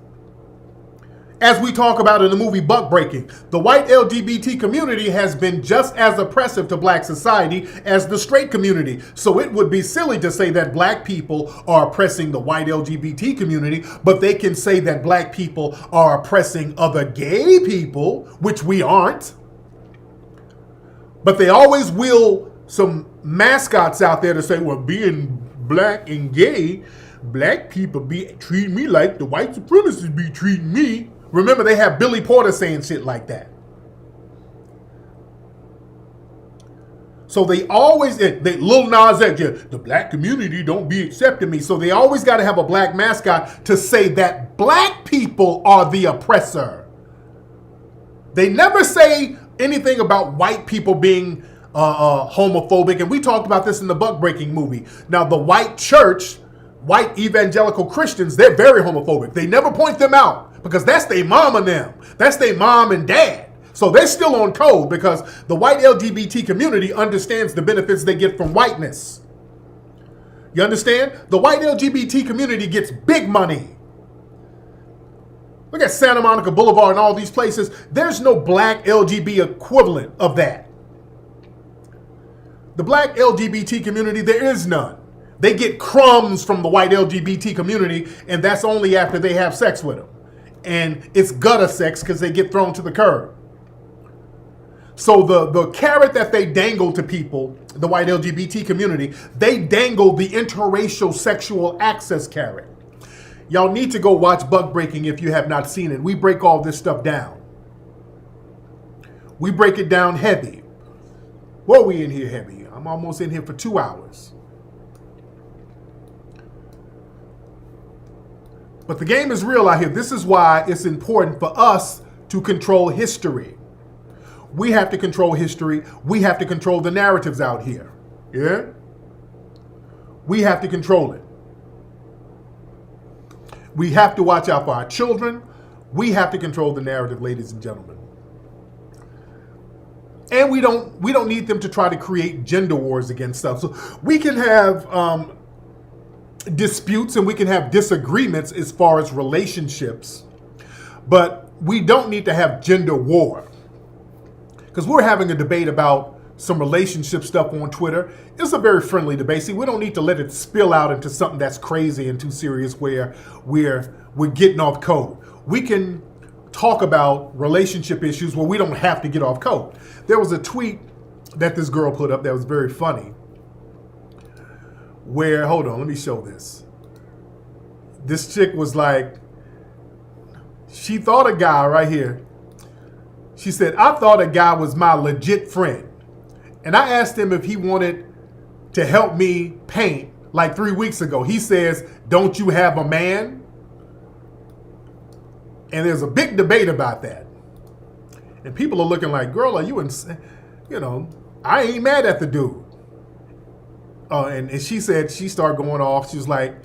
As we talk about in the movie Buck Breaking, the white LGBT community has been just as oppressive to black society as the straight community. So it would be silly to say that black people are oppressing the white LGBT community, but they can say that black people are oppressing other gay people, which we aren't. But they always will some mascots out there to say, well, being black and gay, black people be treating me like the white supremacists be treating me. Remember, they have Billy Porter saying shit like that. So they always, Lil Nas X, the black community don't be accepting me. So they always got to have a black mascot to say that black people are the oppressor. They never say anything about white people being homophobic. And we talked about this in the Buck Breaking movie. Now, the white church, white evangelical Christians, they're very homophobic. They never point them out. Because that's their mom and them. That's their mom and dad. So they're still on code because the white LGBT community understands the benefits they get from whiteness. You understand? The white LGBT community gets big money. Look at Santa Monica Boulevard and all these places. There's no black LGBT equivalent of that. The black LGBT community, there is none. They get crumbs from the white LGBT community, and that's only after they have sex with them. And it's gutter sex because they get thrown to the curb. So the carrot that they dangle to people, the white LGBT community, they dangle the interracial sexual access carrot. Y'all need to go watch Buck Breaking if you have not seen it. We break all this stuff down. We break it down heavy. What are we in here heavy? I'm almost in here for 2 hours. But the game is real out here. This is why it's important for us to control history. We have to control history. We have to control the narratives out here. Yeah? We have to control it. We have to watch out for our children. We have to control the narrative, ladies and gentlemen. And we don't need them to try to create gender wars against stuff. So we can have disputes and we can have disagreements as far as relationships, but we don't need to have gender war. Because we're having a debate about some relationship stuff on Twitter. It's a very friendly debate. See, we don't need to let it spill out into something that's crazy and too serious where we're getting off code. We can talk about relationship issues where we don't have to get off code. There was a tweet that this girl put up that was very funny. Where, hold on, let me show this. This chick was like, she thought a guy right here. She said, I thought a guy was my legit friend. And I asked him if he wanted to help me paint like 3 weeks ago. He says, don't you have a man? And there's a big debate about that. And people are looking like, girl, are you insane? You know, I ain't mad at the dude. And she said, she started going off. She was like,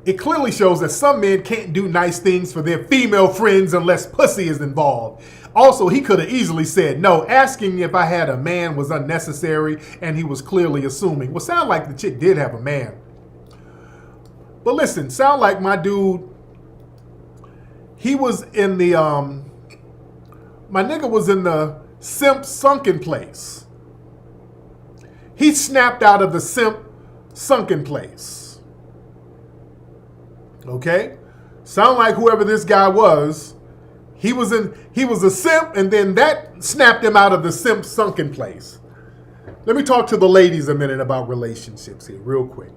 it clearly shows that some men can't do nice things for their female friends unless pussy is involved. Also, he could have easily said no. Asking if I had a man was unnecessary, and he was clearly assuming. Well, sound like the chick did have a man. But listen, sound like my dude, he was in the, my nigga was in the simp sunken place. He snapped out of the simp sunken place. Okay? Sound like whoever this guy was, he was a simp, and then that snapped him out of the simp sunken place. Let me talk to the ladies a minute about relationships here, real quick.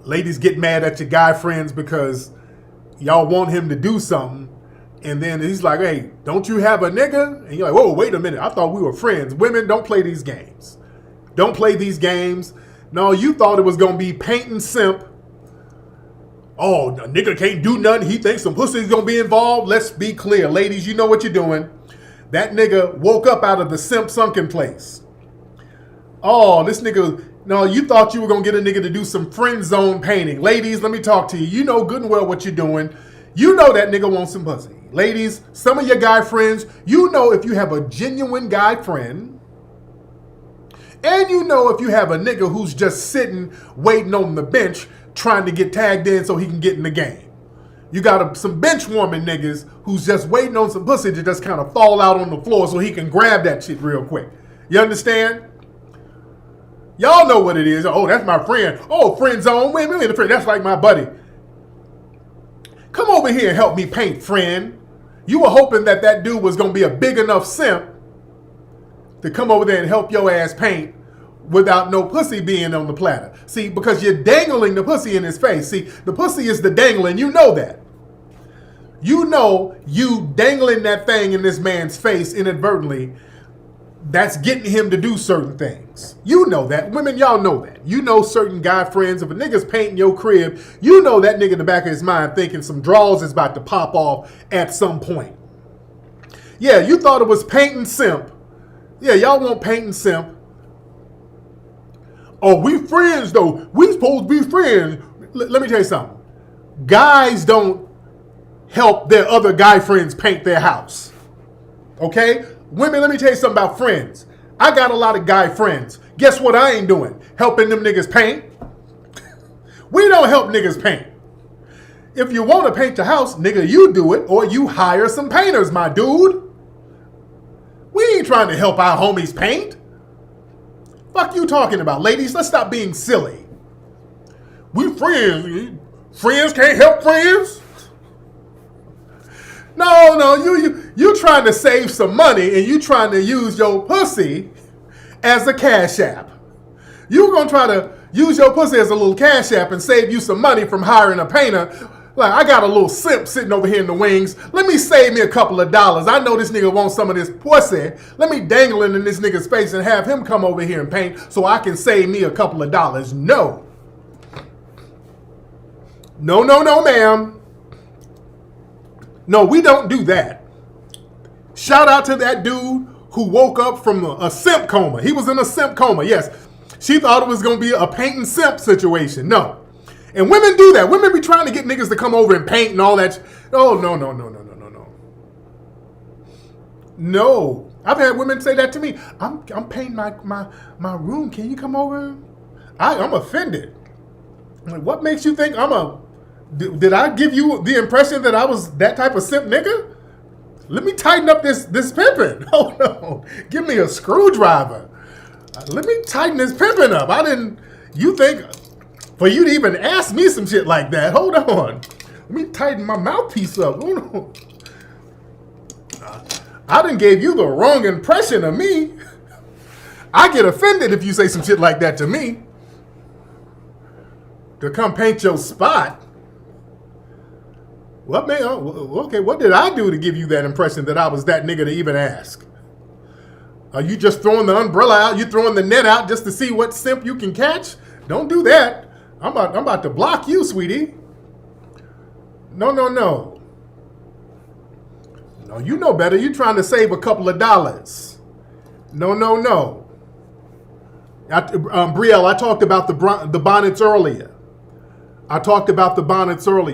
Ladies get mad at your guy friends because y'all want him to do something, and then he's like, hey, don't you have a nigga? And you're like, whoa, wait a minute, I thought we were friends. Women, don't play these games. Don't play these games. No, you thought it was going to be paint and simp. Oh, a nigga can't do nothing. He thinks some pussy's going to be involved. Let's be clear. Ladies, you know what you're doing. That nigga woke up out of the simp sunken place. Oh, this nigga... No, you thought you were going to get a nigga to do some friend zone painting. Ladies, let me talk to you. You know good and well what you're doing. You know that nigga wants some pussy. Ladies, some of your guy friends, you know if you have a genuine guy friend, and you know if you have a nigga who's just sitting, waiting on the bench, trying to get tagged in so he can get in the game. You got some bench warming niggas who's just waiting on some pussy to just kind of fall out on the floor so he can grab that shit real quick. You understand? Y'all know what it is. Oh, that's my friend. Oh, friend zone. Wait a minute, friend. That's like my buddy. Come over here and help me paint, friend. You were hoping that that dude was going to be a big enough simp to come over there and help your ass paint without no pussy being on the platter. See, because you're dangling the pussy in his face. See, the pussy is the dangling. You know that. You know you dangling that thing in this man's face inadvertently, that's getting him to do certain things. You know that. Women, y'all know that. You know certain guy friends. If a nigga's painting your crib, you know that nigga in the back of his mind thinking some draws is about to pop off at some point. Yeah, you thought it was paint and simp. Yeah, y'all want paint and simp. Oh, we friends though. We supposed to be friends. Let me tell you something. Guys don't help their other guy friends paint their house. Okay? Women, let me tell you something about friends. I got a lot of guy friends. Guess what I ain't doing? Helping them niggas paint. We don't help niggas paint. If you want to paint your house, nigga, you do it, or you hire some painters, my dude. We ain't trying to help our homies paint. Fuck you talking about? Ladies, let's stop being silly. We friends. Friends can't help friends? No, you trying to save some money and you trying to use your pussy as a cash app. You gonna try to use your pussy as a little cash app and save you some money from hiring a painter. Like, I got a little simp sitting over here in the wings. Let me save me a couple of dollars. I know this nigga wants some of this pussy. Let me dangle it in this nigga's face and have him come over here and paint so I can save me a couple of dollars. No. No, ma'am. No, we don't do that. Shout out to that dude who woke up from a simp coma. He was in a simp coma, yes. She thought it was going to be a paint and simp situation. No. And women do that. Women be trying to get niggas to come over and paint and all that. Oh, no. No. I've had women say that to me. I'm painting my room. Can you come over? I'm offended. I'm like, what makes you think did I give you the impression that I was that type of simp nigga? Let me tighten up this pimping. Oh no, give me a screwdriver. Let me tighten this pimping up. You think for you to even ask me some shit like that? Hold on. Let me tighten my mouthpiece up. Hold on. I done gave you the wrong impression of me. I get offended if you say some shit like that to me. To come paint your spot. What, man? Okay, what did I do to give you that impression that I was that nigga to even ask? Are you just throwing the umbrella out? You throwing the net out just to see what simp you can catch? Don't do that. I'm about to block you, sweetie. No. No, you know better. You trying to save a couple of dollars. No. Brielle, I talked about the bonnets earlier.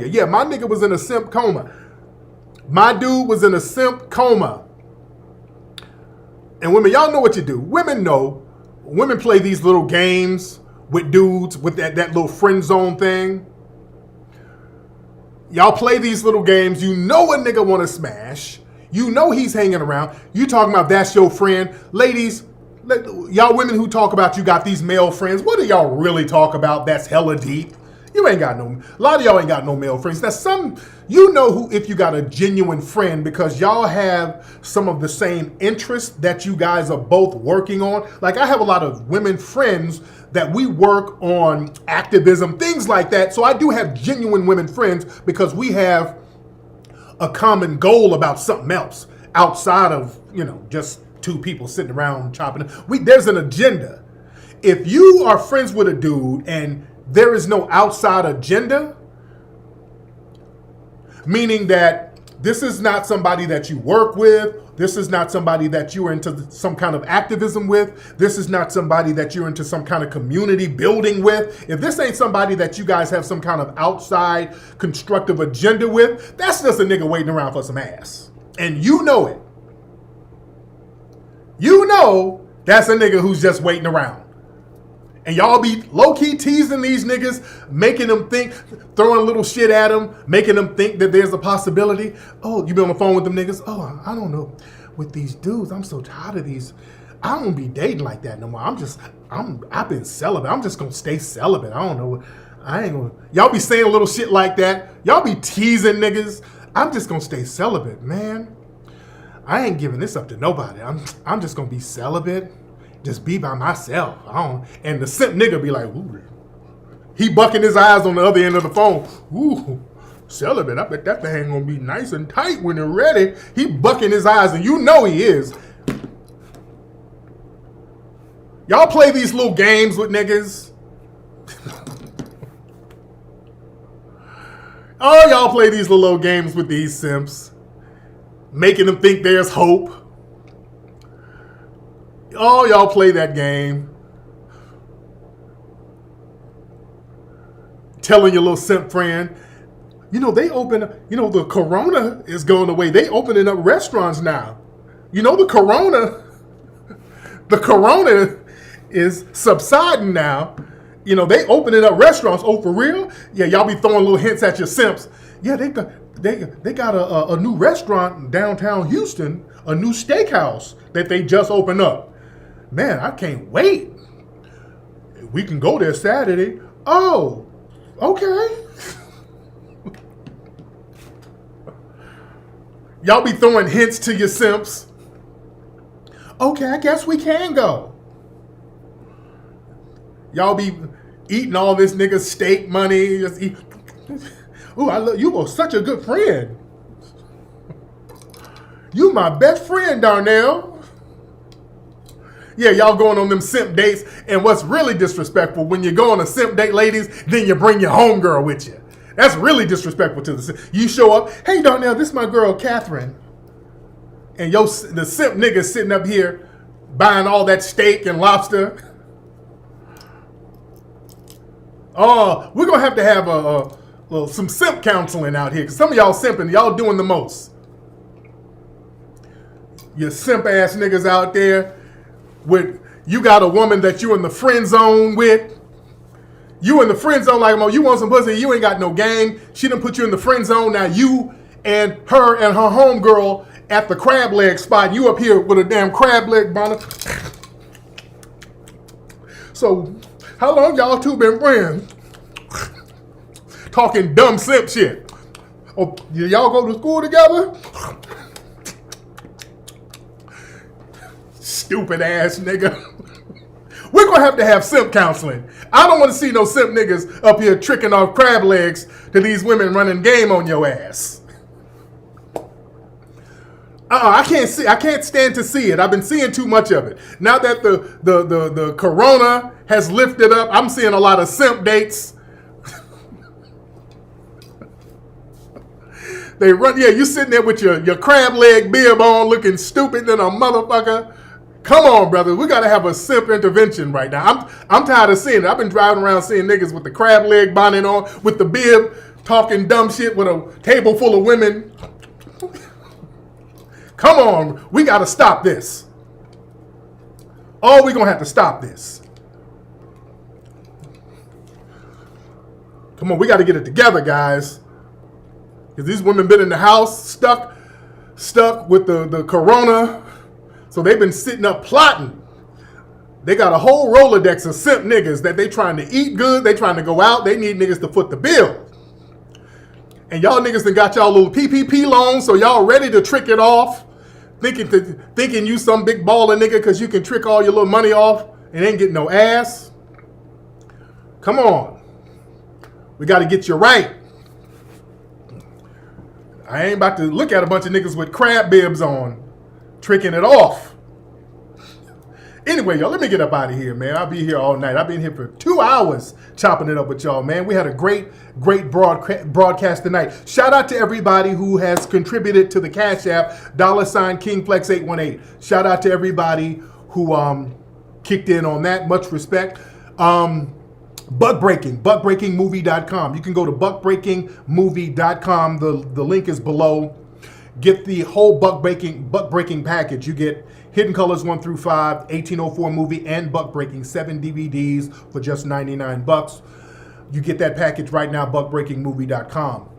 Yeah, my nigga was in a simp coma. My dude was in a simp coma. And women, y'all know what you do. Women know. Women play these little games with dudes with that little friend zone thing. Y'all play these little games. You know a nigga want to smash. You know he's hanging around. You talking about that's your friend. Ladies, y'all women who talk about you got these male friends, what do y'all really talk about that's hella deep? You ain't got no, a lot of y'all ain't got no male friends. Now some, you know who, if you got a genuine friend because y'all have some of the same interests that you guys are both working on. Like I have a lot of women friends that we work on activism, things like that. So I do have genuine women friends because we have a common goal about something else outside of, you know, just two people sitting around chopping. There's an agenda. If you are friends with a dude and there is no outside agenda, meaning that this is not somebody that you work with, this is not somebody that you're into some kind of activism with, this is not somebody that you're into some kind of community building with, if this ain't somebody that you guys have some kind of outside constructive agenda with, that's just a nigga waiting around for some ass. And you know it. You know that's a nigga who's just waiting around. And y'all be low-key teasing these niggas, making them think, throwing little shit at them, making them think that there's a possibility. Oh, you been on the phone with them niggas? Oh, I don't know. With these dudes, I'm so tired of these. I don't be dating like that no more. I've been celibate. I'm just gonna stay celibate. I don't know. I ain't gonna. Y'all be saying little shit like that. Y'all be teasing niggas. I'm just gonna stay celibate, man. I ain't giving this up to nobody. I'm just gonna be celibate. Just be by myself. And the simp nigga be like, ooh. He bucking his eyes on the other end of the phone. Ooh, celibate. I bet that thing gonna be nice and tight when they're ready. He bucking his eyes, and you know he is. Y'all play these little games with niggas. Oh, y'all play these little games with these simps, making them think there's hope. Oh, y'all play that game. Telling your little simp friend, you know, they open, you know, the corona is going away. They opening up restaurants now. You know, the corona is subsiding now. You know, they opening up restaurants. Oh, for real? Yeah, y'all be throwing little hints at your simps. Yeah, they got a new restaurant in downtown Houston, a new steakhouse that they just opened up. Man, I can't wait. We can go there Saturday. Oh, okay. Y'all be throwing hints to your simps. Okay, I guess we can go. Y'all be eating all this nigga steak money. Just eat. Ooh, I love you. Are such a good friend. You my best friend, Darnell. Yeah, y'all going on them simp dates, and what's really disrespectful, when you go on a simp date, ladies, then you bring your homegirl with you. That's really disrespectful to the simp. You show up, hey, Darnell, this is my girl, Catherine. And the simp nigga sitting up here buying all that steak and lobster. Oh, we're going to have some simp counseling out here, because some of y'all simping, y'all doing the most. You simp-ass niggas out there. You got a woman that you in the friend zone with. You in the friend zone like, you want some pussy, you ain't got no game. She done put you in the friend zone. Now you and her homegirl at the crab leg spot. You up here with a damn crab leg bonnet. So, how long y'all two been friends? Talking dumb simp shit. Oh, y'all go to school together? Stupid ass nigga. We're gonna have simp counseling. I don't want to see no simp niggas up here tricking off crab legs to these women running game on your ass. I can't stand to see it. I've been seeing too much of it. Now that the corona has lifted up, I'm seeing a lot of simp dates. They run, yeah, you sitting there with your crab leg bib on looking stupid than a motherfucker. Come on, brother. We got to have a simp intervention right now. I'm tired of seeing it. I've been driving around seeing niggas with the crab leg bonnet on, with the bib, talking dumb shit with a table full of women. Come on, we got to stop this. Oh, we're going to have to stop this. Come on, we got to get it together, guys. Because these women been in the house, stuck with the corona. So they've been sitting up plotting. They got a whole Rolodex of simp niggas that they trying to eat good. They trying to go out. They need niggas to foot the bill. And y'all niggas done got y'all little PPP loans, so y'all ready to trick it off. Thinking you some big baller nigga because you can trick all your little money off and ain't getting no ass. Come on. We got to get you right. I ain't about to look at a bunch of niggas with crab bibs on, tricking it off. Anyway, y'all, let me get up out of here, man. I'll be here all night. I've been here for 2 hours chopping it up with y'all, man. We had a great broadcast tonight. Shout out to everybody who has contributed to the Cash App, $KingFlex818. Shout out to everybody who kicked in on that. Much respect. Buckbreakingmovie.com. You can go to buckbreakingmovie.com. The link is below. Get the whole buck breaking package. You get Hidden Colors 1 through 5, 1804 movie, and Buck Breaking 7 DVDs for just $99. You get that package right now, buckbreakingmovie.com.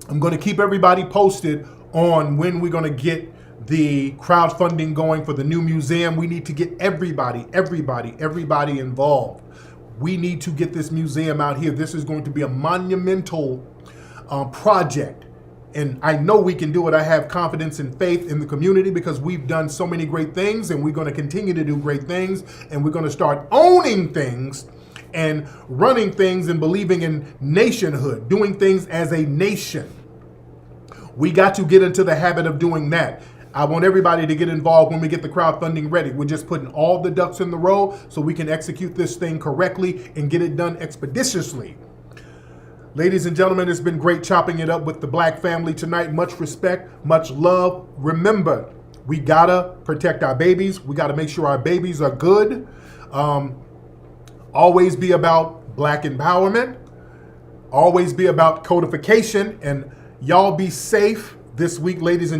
I'm going to keep everybody posted on when we're going to get the crowdfunding going for the new museum. We need to get everybody involved. We need to get this museum out here. This is going to be a monumental project. And I know we can do it. I have confidence and faith in the community because we've done so many great things and we're going to continue to do great things. And we're going to start owning things and running things and believing in nationhood, doing things as a nation. We got to get into the habit of doing that. I want everybody to get involved when we get the crowdfunding ready. We're just putting all the ducks in the row so we can execute this thing correctly and get it done expeditiously. Ladies and gentlemen, it's been great chopping it up with the Black family tonight. Much respect, much love. Remember, we gotta protect our babies. We gotta make sure our babies are good. Always be about Black empowerment. Always be about codification. And y'all be safe this week, ladies and